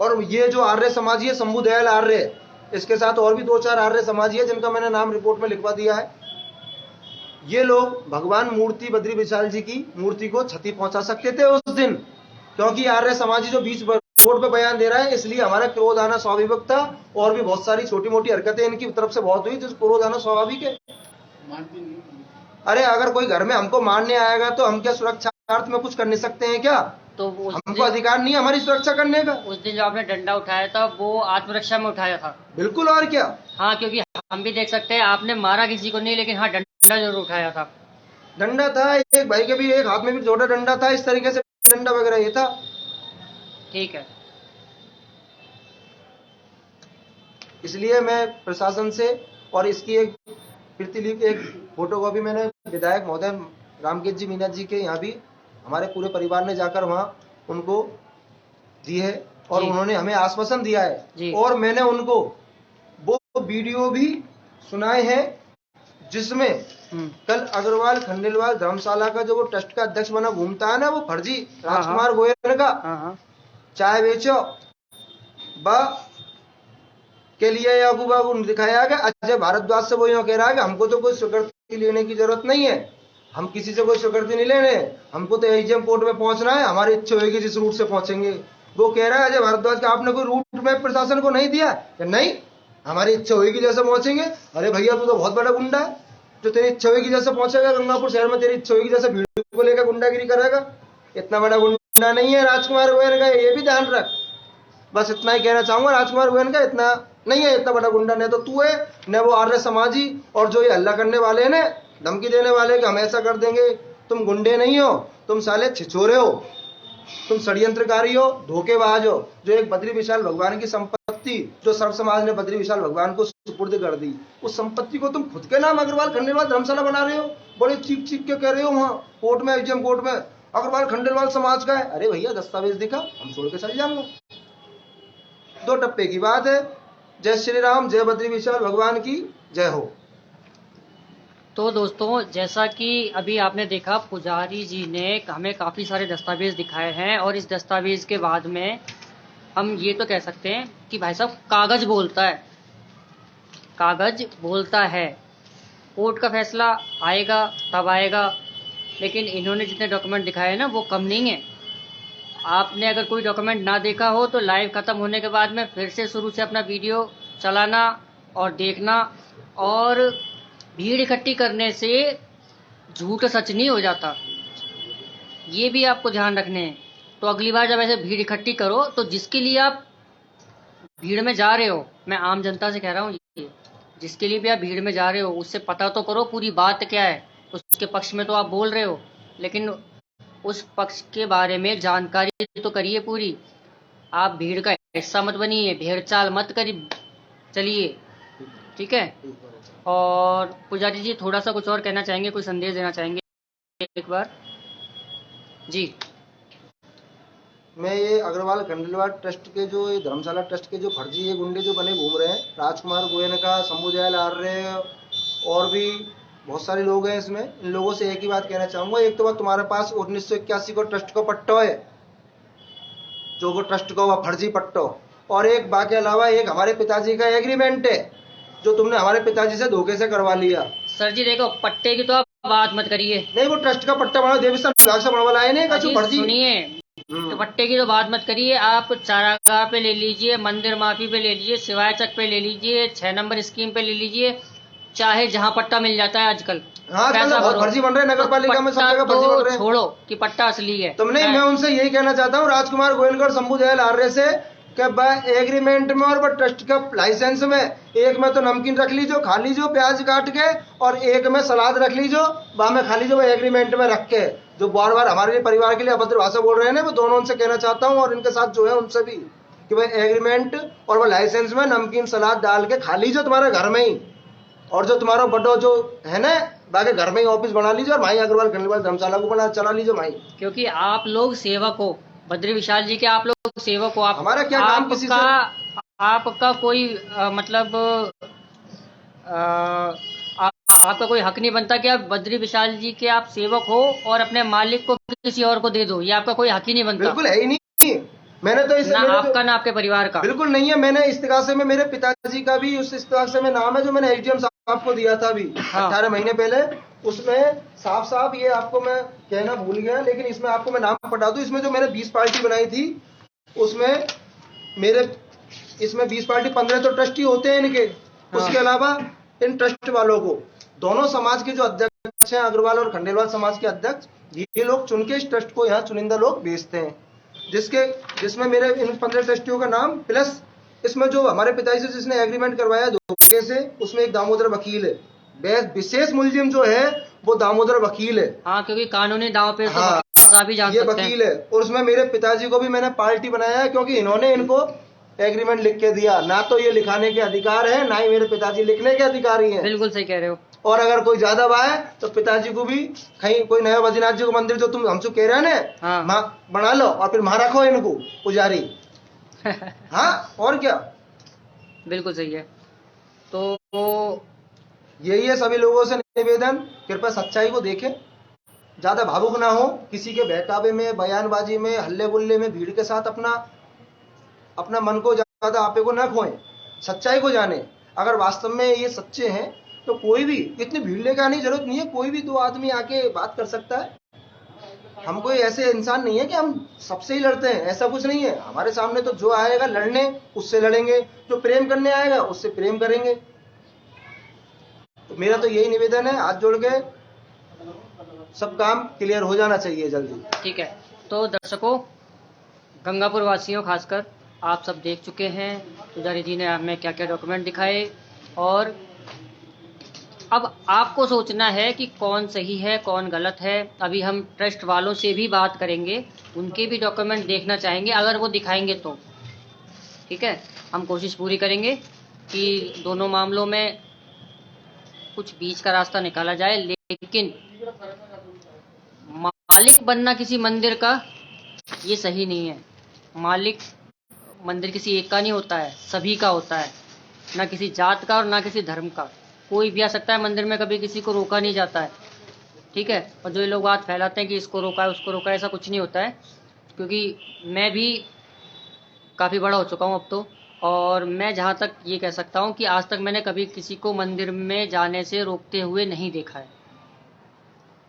और ये जो आर्य समाजी है, शंभू दयाल आर्य, इसके साथ और भी 2-4 आर्य समाजी है जिनका मैंने नाम रिपोर्ट में लिखवा दिया है। ये लोग भगवान मूर्ति बद्री विशाल जी की मूर्ति को क्षति पहुंचा सकते थे उस दिन, क्योंकि आर्य समाजी जो बीच रोड पे बयान दे रहा है, इसलिए हमारा क्रोध आना स्वाभाविक था। और भी बहुत सारी छोटी मोटी हरकतें इनकी तरफ से बहुत हुई, जिस क्रोध आना स्वाभाविक है। अरे अगर कोई घर में हमको मारने आएगा तो हम क्या सुरक्षार्थ में कुछ कर नहीं सकते हैं क्या? तो हमको अधिकार नहीं है हमारी सुरक्षा करने का। उस दिन जो आपने डंडा उठाया था वो आत्मरक्षा में उठाया था? बिल्कुल, और क्या। हाँ, क्योंकि हम भी देख सकते हैं आपने मारा किसी को नहीं, लेकिन हाँ डंडा जरूर उठाया था। डंडा था, एक भाई के भी एक हाथ में भी छोटा डंडा था, इस तरीके से डंडा वगैरह ये था। ठीक है, इसलिए मैं प्रशासन से, और इसकी एक प्रतिलिपि, एक फोटोकॉपी मैंने विधायक महोदय रामकेश जी मीना जी के यहाँ भी हमारे पूरे परिवार ने जाकर वहाँ उनको दी है और उन्होंने हमें आश्वासन दिया है। और मैंने उनको वो वीडियो भी सुनाए हैं जिसमें कल अग्रवाल खंडेलवाल धर्मशाला का जो वो ट्रस्ट का अध्यक्ष बना घूमता है ना, वो फर्जी राजकुमार गोयल का चाय बेचो के लिए याकूब बाबू दिखाया गया। अजय भारद्वाज से वो यूँ कह रहा है कि हमको तो कोई स्वीकृति लेने की जरूरत नहीं है, हम किसी से कोई स्वीकृति नहीं लेने, हमको तो एजीएम कोर्ट में पहुंचना है, हमारी इच्छा होगी जिस रूट से पहुंचेंगे। वो कह रहा है अजय भारद्वाज का आपने कोई रूट मैप प्रशासन को नहीं दिया? नहीं, हमारी इच्छा होगी जैसे पहुंचेंगे। अरे भैया तू तो बहुत बड़ा गुंडा है, जो तेरी इच्छा होगी जैसे पहुंचेगा गंगापुर शहर में, तेरी इच्छा होगी जैसे भीड़ को लेकर गुंडागिरी करेगा। इतना बड़ा गुंडा नहीं है राजकुमार गोयल का, ये भी ध्यान रख। बस इतना ही कहना चाहूंगा, राजकुमार गोयल का इतना नहीं है, इतना बड़ा गुंडा नहीं तो तू है, न वो आर्य समाजी और जो ये हल्ला करने वाले ने धमकी देने वाले कि हम ऐसा कर देंगे। तुम गुंडे नहीं हो, तुम साले छिछोरे हो, तुम षड्यंत्रकारी हो, धोखेबाज हो। जो एक बद्री विशाल भगवान की संपत्ति जो सर्व समाज ने बद्री विशाल भगवान को सुपुर्द कर दी, उस संपत्ति को तुम खुद के नाम अग्रवाल खंडेलवाल धर्मशाला बना रहे हो। बड़े चीख चीख के कह रहे हो वहां कोर्ट में, एजीएम कोर्ट में, अग्रवाल खंडेलवाल समाज का है। अरे भैया दस्तावेज दिखा, हम छोड़ के चल जाऊंगा। 2 टप्पे की बात है। जय श्री राम, जय बद्री विशाल भगवान की जय हो। तो दोस्तों, जैसा कि अभी आपने देखा, पुजारी जी ने हमें काफ़ी सारे दस्तावेज दिखाए हैं, और इस दस्तावेज के बाद में हम ये तो कह सकते हैं कि भाई साहब कागज बोलता है, कागज बोलता है। कोर्ट का फैसला आएगा तब आएगा, लेकिन इन्होंने जितने डॉक्यूमेंट दिखाए हैं ना, वो कम नहीं है। आपने अगर कोई डॉक्यूमेंट ना देखा हो तो लाइव ख़त्म होने के बाद में फिर से शुरू से अपना वीडियो चलाना और देखना। और भीड़ इकट्ठी करने से झूठ सच नहीं हो जाता, ये भी आपको ध्यान रखने हैं। तो अगली बार जब ऐसे भीड़ इकट्ठी करो, तो जिसके लिए आप भीड़ में जा रहे हो, मैं आम जनता से कह रहा हूँ, ये जिसके लिए भी आप भीड़ में जा रहे हो, उससे पता तो करो पूरी बात क्या है। उसके पक्ष में तो आप बोल रहे हो, लेकिन उस पक्ष के बारे में जानकारी तो करिए पूरी। आप भीड़ का हिस्सा मत बनिए, भेड़ चाल मत करिए, चलिए, ठीक है। और पुजारी जी थोड़ा सा कुछ और कहना चाहेंगे, कोई संदेश देना चाहेंगे एक बार जी? मैं ये अग्रवाल खंडेलवाल ट्रस्ट के जो ये धर्मशाला ट्रस्ट के जो फर्जी ये गुंडे जो बने घूम रहे हैं, राजकुमार गोयनका, शंभू दयाल आर्य और भी बहुत सारे लोग हैं इसमें, इन लोगों से एक ही बात कहना चाहूंगा। एक तो बात, तुम्हारे पास 1981 को ट्रस्ट का पट्टो है, जो वो ट्रस्ट का हुआ फर्जी पट्टो, और एक बाकी अलावा एक हमारे पिताजी का एग्रीमेंट है जो तुमने हमारे पिताजी से धोखे से करवा लिया। सर जी देखो, पट्टे की तो आप बात मत करिए। नहीं, वो ट्रस्ट का पट्टा बना देवी विभाग से बनवा लाए नहीं, जो फर्जी। सुनिए, तो पट्टे की तो बात मत करिए। आप चारागाह पे ले लीजिए, मंदिर माफी पे ले लीजिए, सिवाय चक पे ले लीजिए, 6 नंबर स्कीम पे ले लीजिए, चाहे जहाँ पट्टा मिल जाता है आजकल। हाँ, पैसा बहुत फर्जी बन रहे हैं, नगर पालिका में सब जगह फर्जी बन रहे हैं। छोड़ो कि पट्टा असली है। तुमने, मैं उनसे यही कहना चाहता हूँ, राजकुमार गोयनकर, शंभू दयाल आर्य से, कि एग्रीमेंट में और ट्रस्ट का लाइसेंस में, एक में तो नमकीन रख लीजो, खा लीजो प्याज काट के, और एक में सलाद रख लीजो, वहां में खा लीजो, एग्रीमेंट में रख के। जो बार बार हमारे लिए परिवार के लिए अभद्र भाषा बोल रहे हैं ना, वो दोनों उनसे कहना चाहता हूँ, और इनके साथ जो है उनसे भी, कि भाई एग्रीमेंट और वो लाइसेंस में नमकीन सलाद डाल के खा लीजिए तुम्हारे घर में ही, और जो तुम्हारा बड़ो जो है ना, बाकी घर में ही ऑफिस बना लीजिए, और भाई अग्रवाल खंडेलवाल धर्मशाला को बना चला लीजिए भाई। क्योंकि आप लोग सेवक हो, बद्री विशाल जी के आप लोग सेवक हो। आप, हमारा क्या काम किसी से, आपका कोई मतलब आपका कोई हक नहीं बनता कि आप बद्री विशाल जी के आप सेवक हो और अपने मालिक को किसी और को दे दो, ये आपका कोई हक ही नहीं बनता। बिल्कुल है ही नहीं। मैंने तो इस ना आपका ना आपके परिवार का बिल्कुल नहीं है। मैंने इस्तिगासे में मेरे पिताजी का भी उस इस्तिगासे में नाम है जो मैंने एसडीएम साहब को दिया था अभी 18 महीने पहले। उसमें साफ साफ ये आपको मैं कहना भूल गया, लेकिन इसमें आपको मैं नाम पढ़ा दूं। इसमें जो मैंने 20 पार्टी बनाई थी, उसमें मेरे इसमें 20 पार्टी 15 तो ट्रस्टी होते हैं इनके। उसके अलावा इन ट्रस्ट वालों को दोनों समाज के जो अध्यक्ष हैं, अग्रवाल और खंडेलवाल समाज के अध्यक्ष, ये लोग चुन के इस ट्रस्ट को यहाँ चुनिंदा लोग भेजते हैं, जिसमें मेरे इन 15 ट्रस्टियों का नाम, प्लस इसमें जो हमारे पिताजी से जिसने एग्रीमेंट करवाया धोखे से, उसमें एक दामोदर वकील है। विशेष मुलजिम जो है वो दामोदर वकील है। हाँ, क्योंकि कानूनी दाव पे हाँ, तो जान ये सकते वकील है। और उसमें मेरे पिताजी को भी मैंने पार्टी बनाया है, क्योंकि इन्होंने इनको एग्रीमेंट लिख के दिया। ना तो ये लिखाने के अधिकार है, ना ही मेरे पिताजी लिखने के अधिकारी हैं। बिल्कुल सही कह रहे हो। और अगर कोई ज्यादा है तो पिताजी को भी कहीं कोई नया बद्रीनाथ जी का मंदिर जो तुम हमसे कह रहे हैं ना, हाँ, बना लो और फिर वहां रखो इनको पुजारी। हाँ, और क्या, बिल्कुल सही है। तो यही है सभी लोगों से निवेदन, कृपया सच्चाई को देखें, ज्यादा भावुक ना हो, किसी के बहकावे में, बयानबाजी में, हल्ले गुल्ले में, भीड़ के साथ अपना मन को ज्यादा आपे को न खोएं, सच्चाई को जाने। अगर वास्तव में ये सच्चे हैं तो कोई भी इतनी भीड़ लेकर आने की जरूरत नहीं है, कोई भी 2 आदमी आके बात कर सकता है। हम कोई ऐसे इंसान नहीं है कि हम सबसे ही लड़ते हैं, ऐसा कुछ नहीं है। हमारे सामने तो जो आएगा लड़ने, उससे लड़ेंगे, जो प्रेम करने आएगा उससे प्रेम करेंगे। तो मेरा तो यही निवेदन है, हाथ जोड़ के सब काम क्लियर हो जाना चाहिए जल्दी। ठीक है। तो दर्शकों, गंगापुर वासियों खासकर, आप सब देख चुके हैं पुजारी जी ने हमें क्या क्या डॉक्यूमेंट दिखाए, और अब आपको सोचना है कि कौन सही है कौन गलत है। अभी हम ट्रस्ट वालों से भी बात करेंगे, उनके भी डॉक्यूमेंट देखना चाहेंगे, अगर वो दिखाएंगे तो ठीक है। हम कोशिश पूरी करेंगे कि दोनों मामलों में कुछ बीच का रास्ता निकाला जाए, लेकिन मालिक बनना किसी मंदिर का ये सही नहीं है। मालिक मंदिर किसी एक का नहीं होता है, सभी का होता है, ना किसी जात का और ना किसी धर्म का। कोई भी आ सकता है मंदिर में, कभी किसी को रोका नहीं जाता है, ठीक है। और जो ये लोग बात फैलाते हैं कि इसको रोका है उसको रोका है, ऐसा कुछ नहीं होता है, क्योंकि मैं भी काफ़ी बड़ा हो चुका हूँ अब तो। और मैं जहाँ तक ये कह सकता हूँ कि आज तक मैंने कभी किसी को मंदिर में जाने से रोकते हुए नहीं देखा है,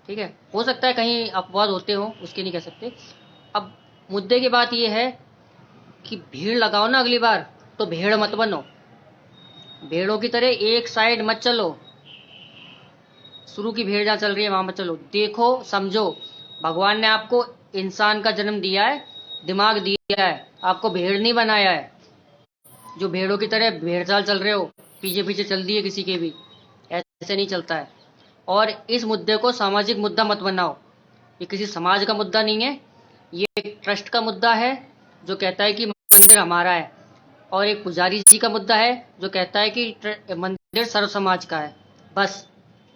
ठीक है। हो सकता है कहीं अपवाद होते हो, उसकी नहीं कह सकते। अब मुद्दे की बात ये है कि भीड़ लगाओ ना अगली बार, तो भेड़ मत बनो, भेड़ों की तरह एक साइड मत चलो। शुरू की भीड़ जहाँ चल रही है वहां मत चलो, देखो समझो, भगवान ने आपको इंसान का जन्म दिया है, दिमाग दिया है, आपको भेड़ नहीं बनाया है। जो भेड़ों की तरह भेड़ चाल चल रहे हो, पीछे पीछे चल दिए किसी के भी, ऐसे नहीं चलता है। और इस मुद्दे को सामाजिक मुद्दा मत बनाओ, ये किसी समाज का मुद्दा नहीं है, ये एक ट्रस्ट का मुद्दा है जो कहता है कि मंदिर हमारा है, और एक पुजारी जी का मुद्दा है जो कहता है कि मंदिर सर्व समाज का है। बस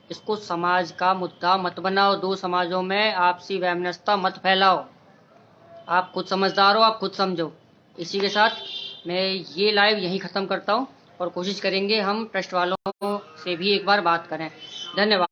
इसको समाज का मुद्दा मत बनाओ, दो समाजों में आपसी वैमनस्यता मत फैलाओ। आप खुद समझदार हो, आप खुद समझो। इसी के साथ मैं ये लाइव यहीं ख़त्म करता हूँ, और कोशिश करेंगे हम ट्रस्ट वालों से भी एक बार बात करें। धन्यवाद।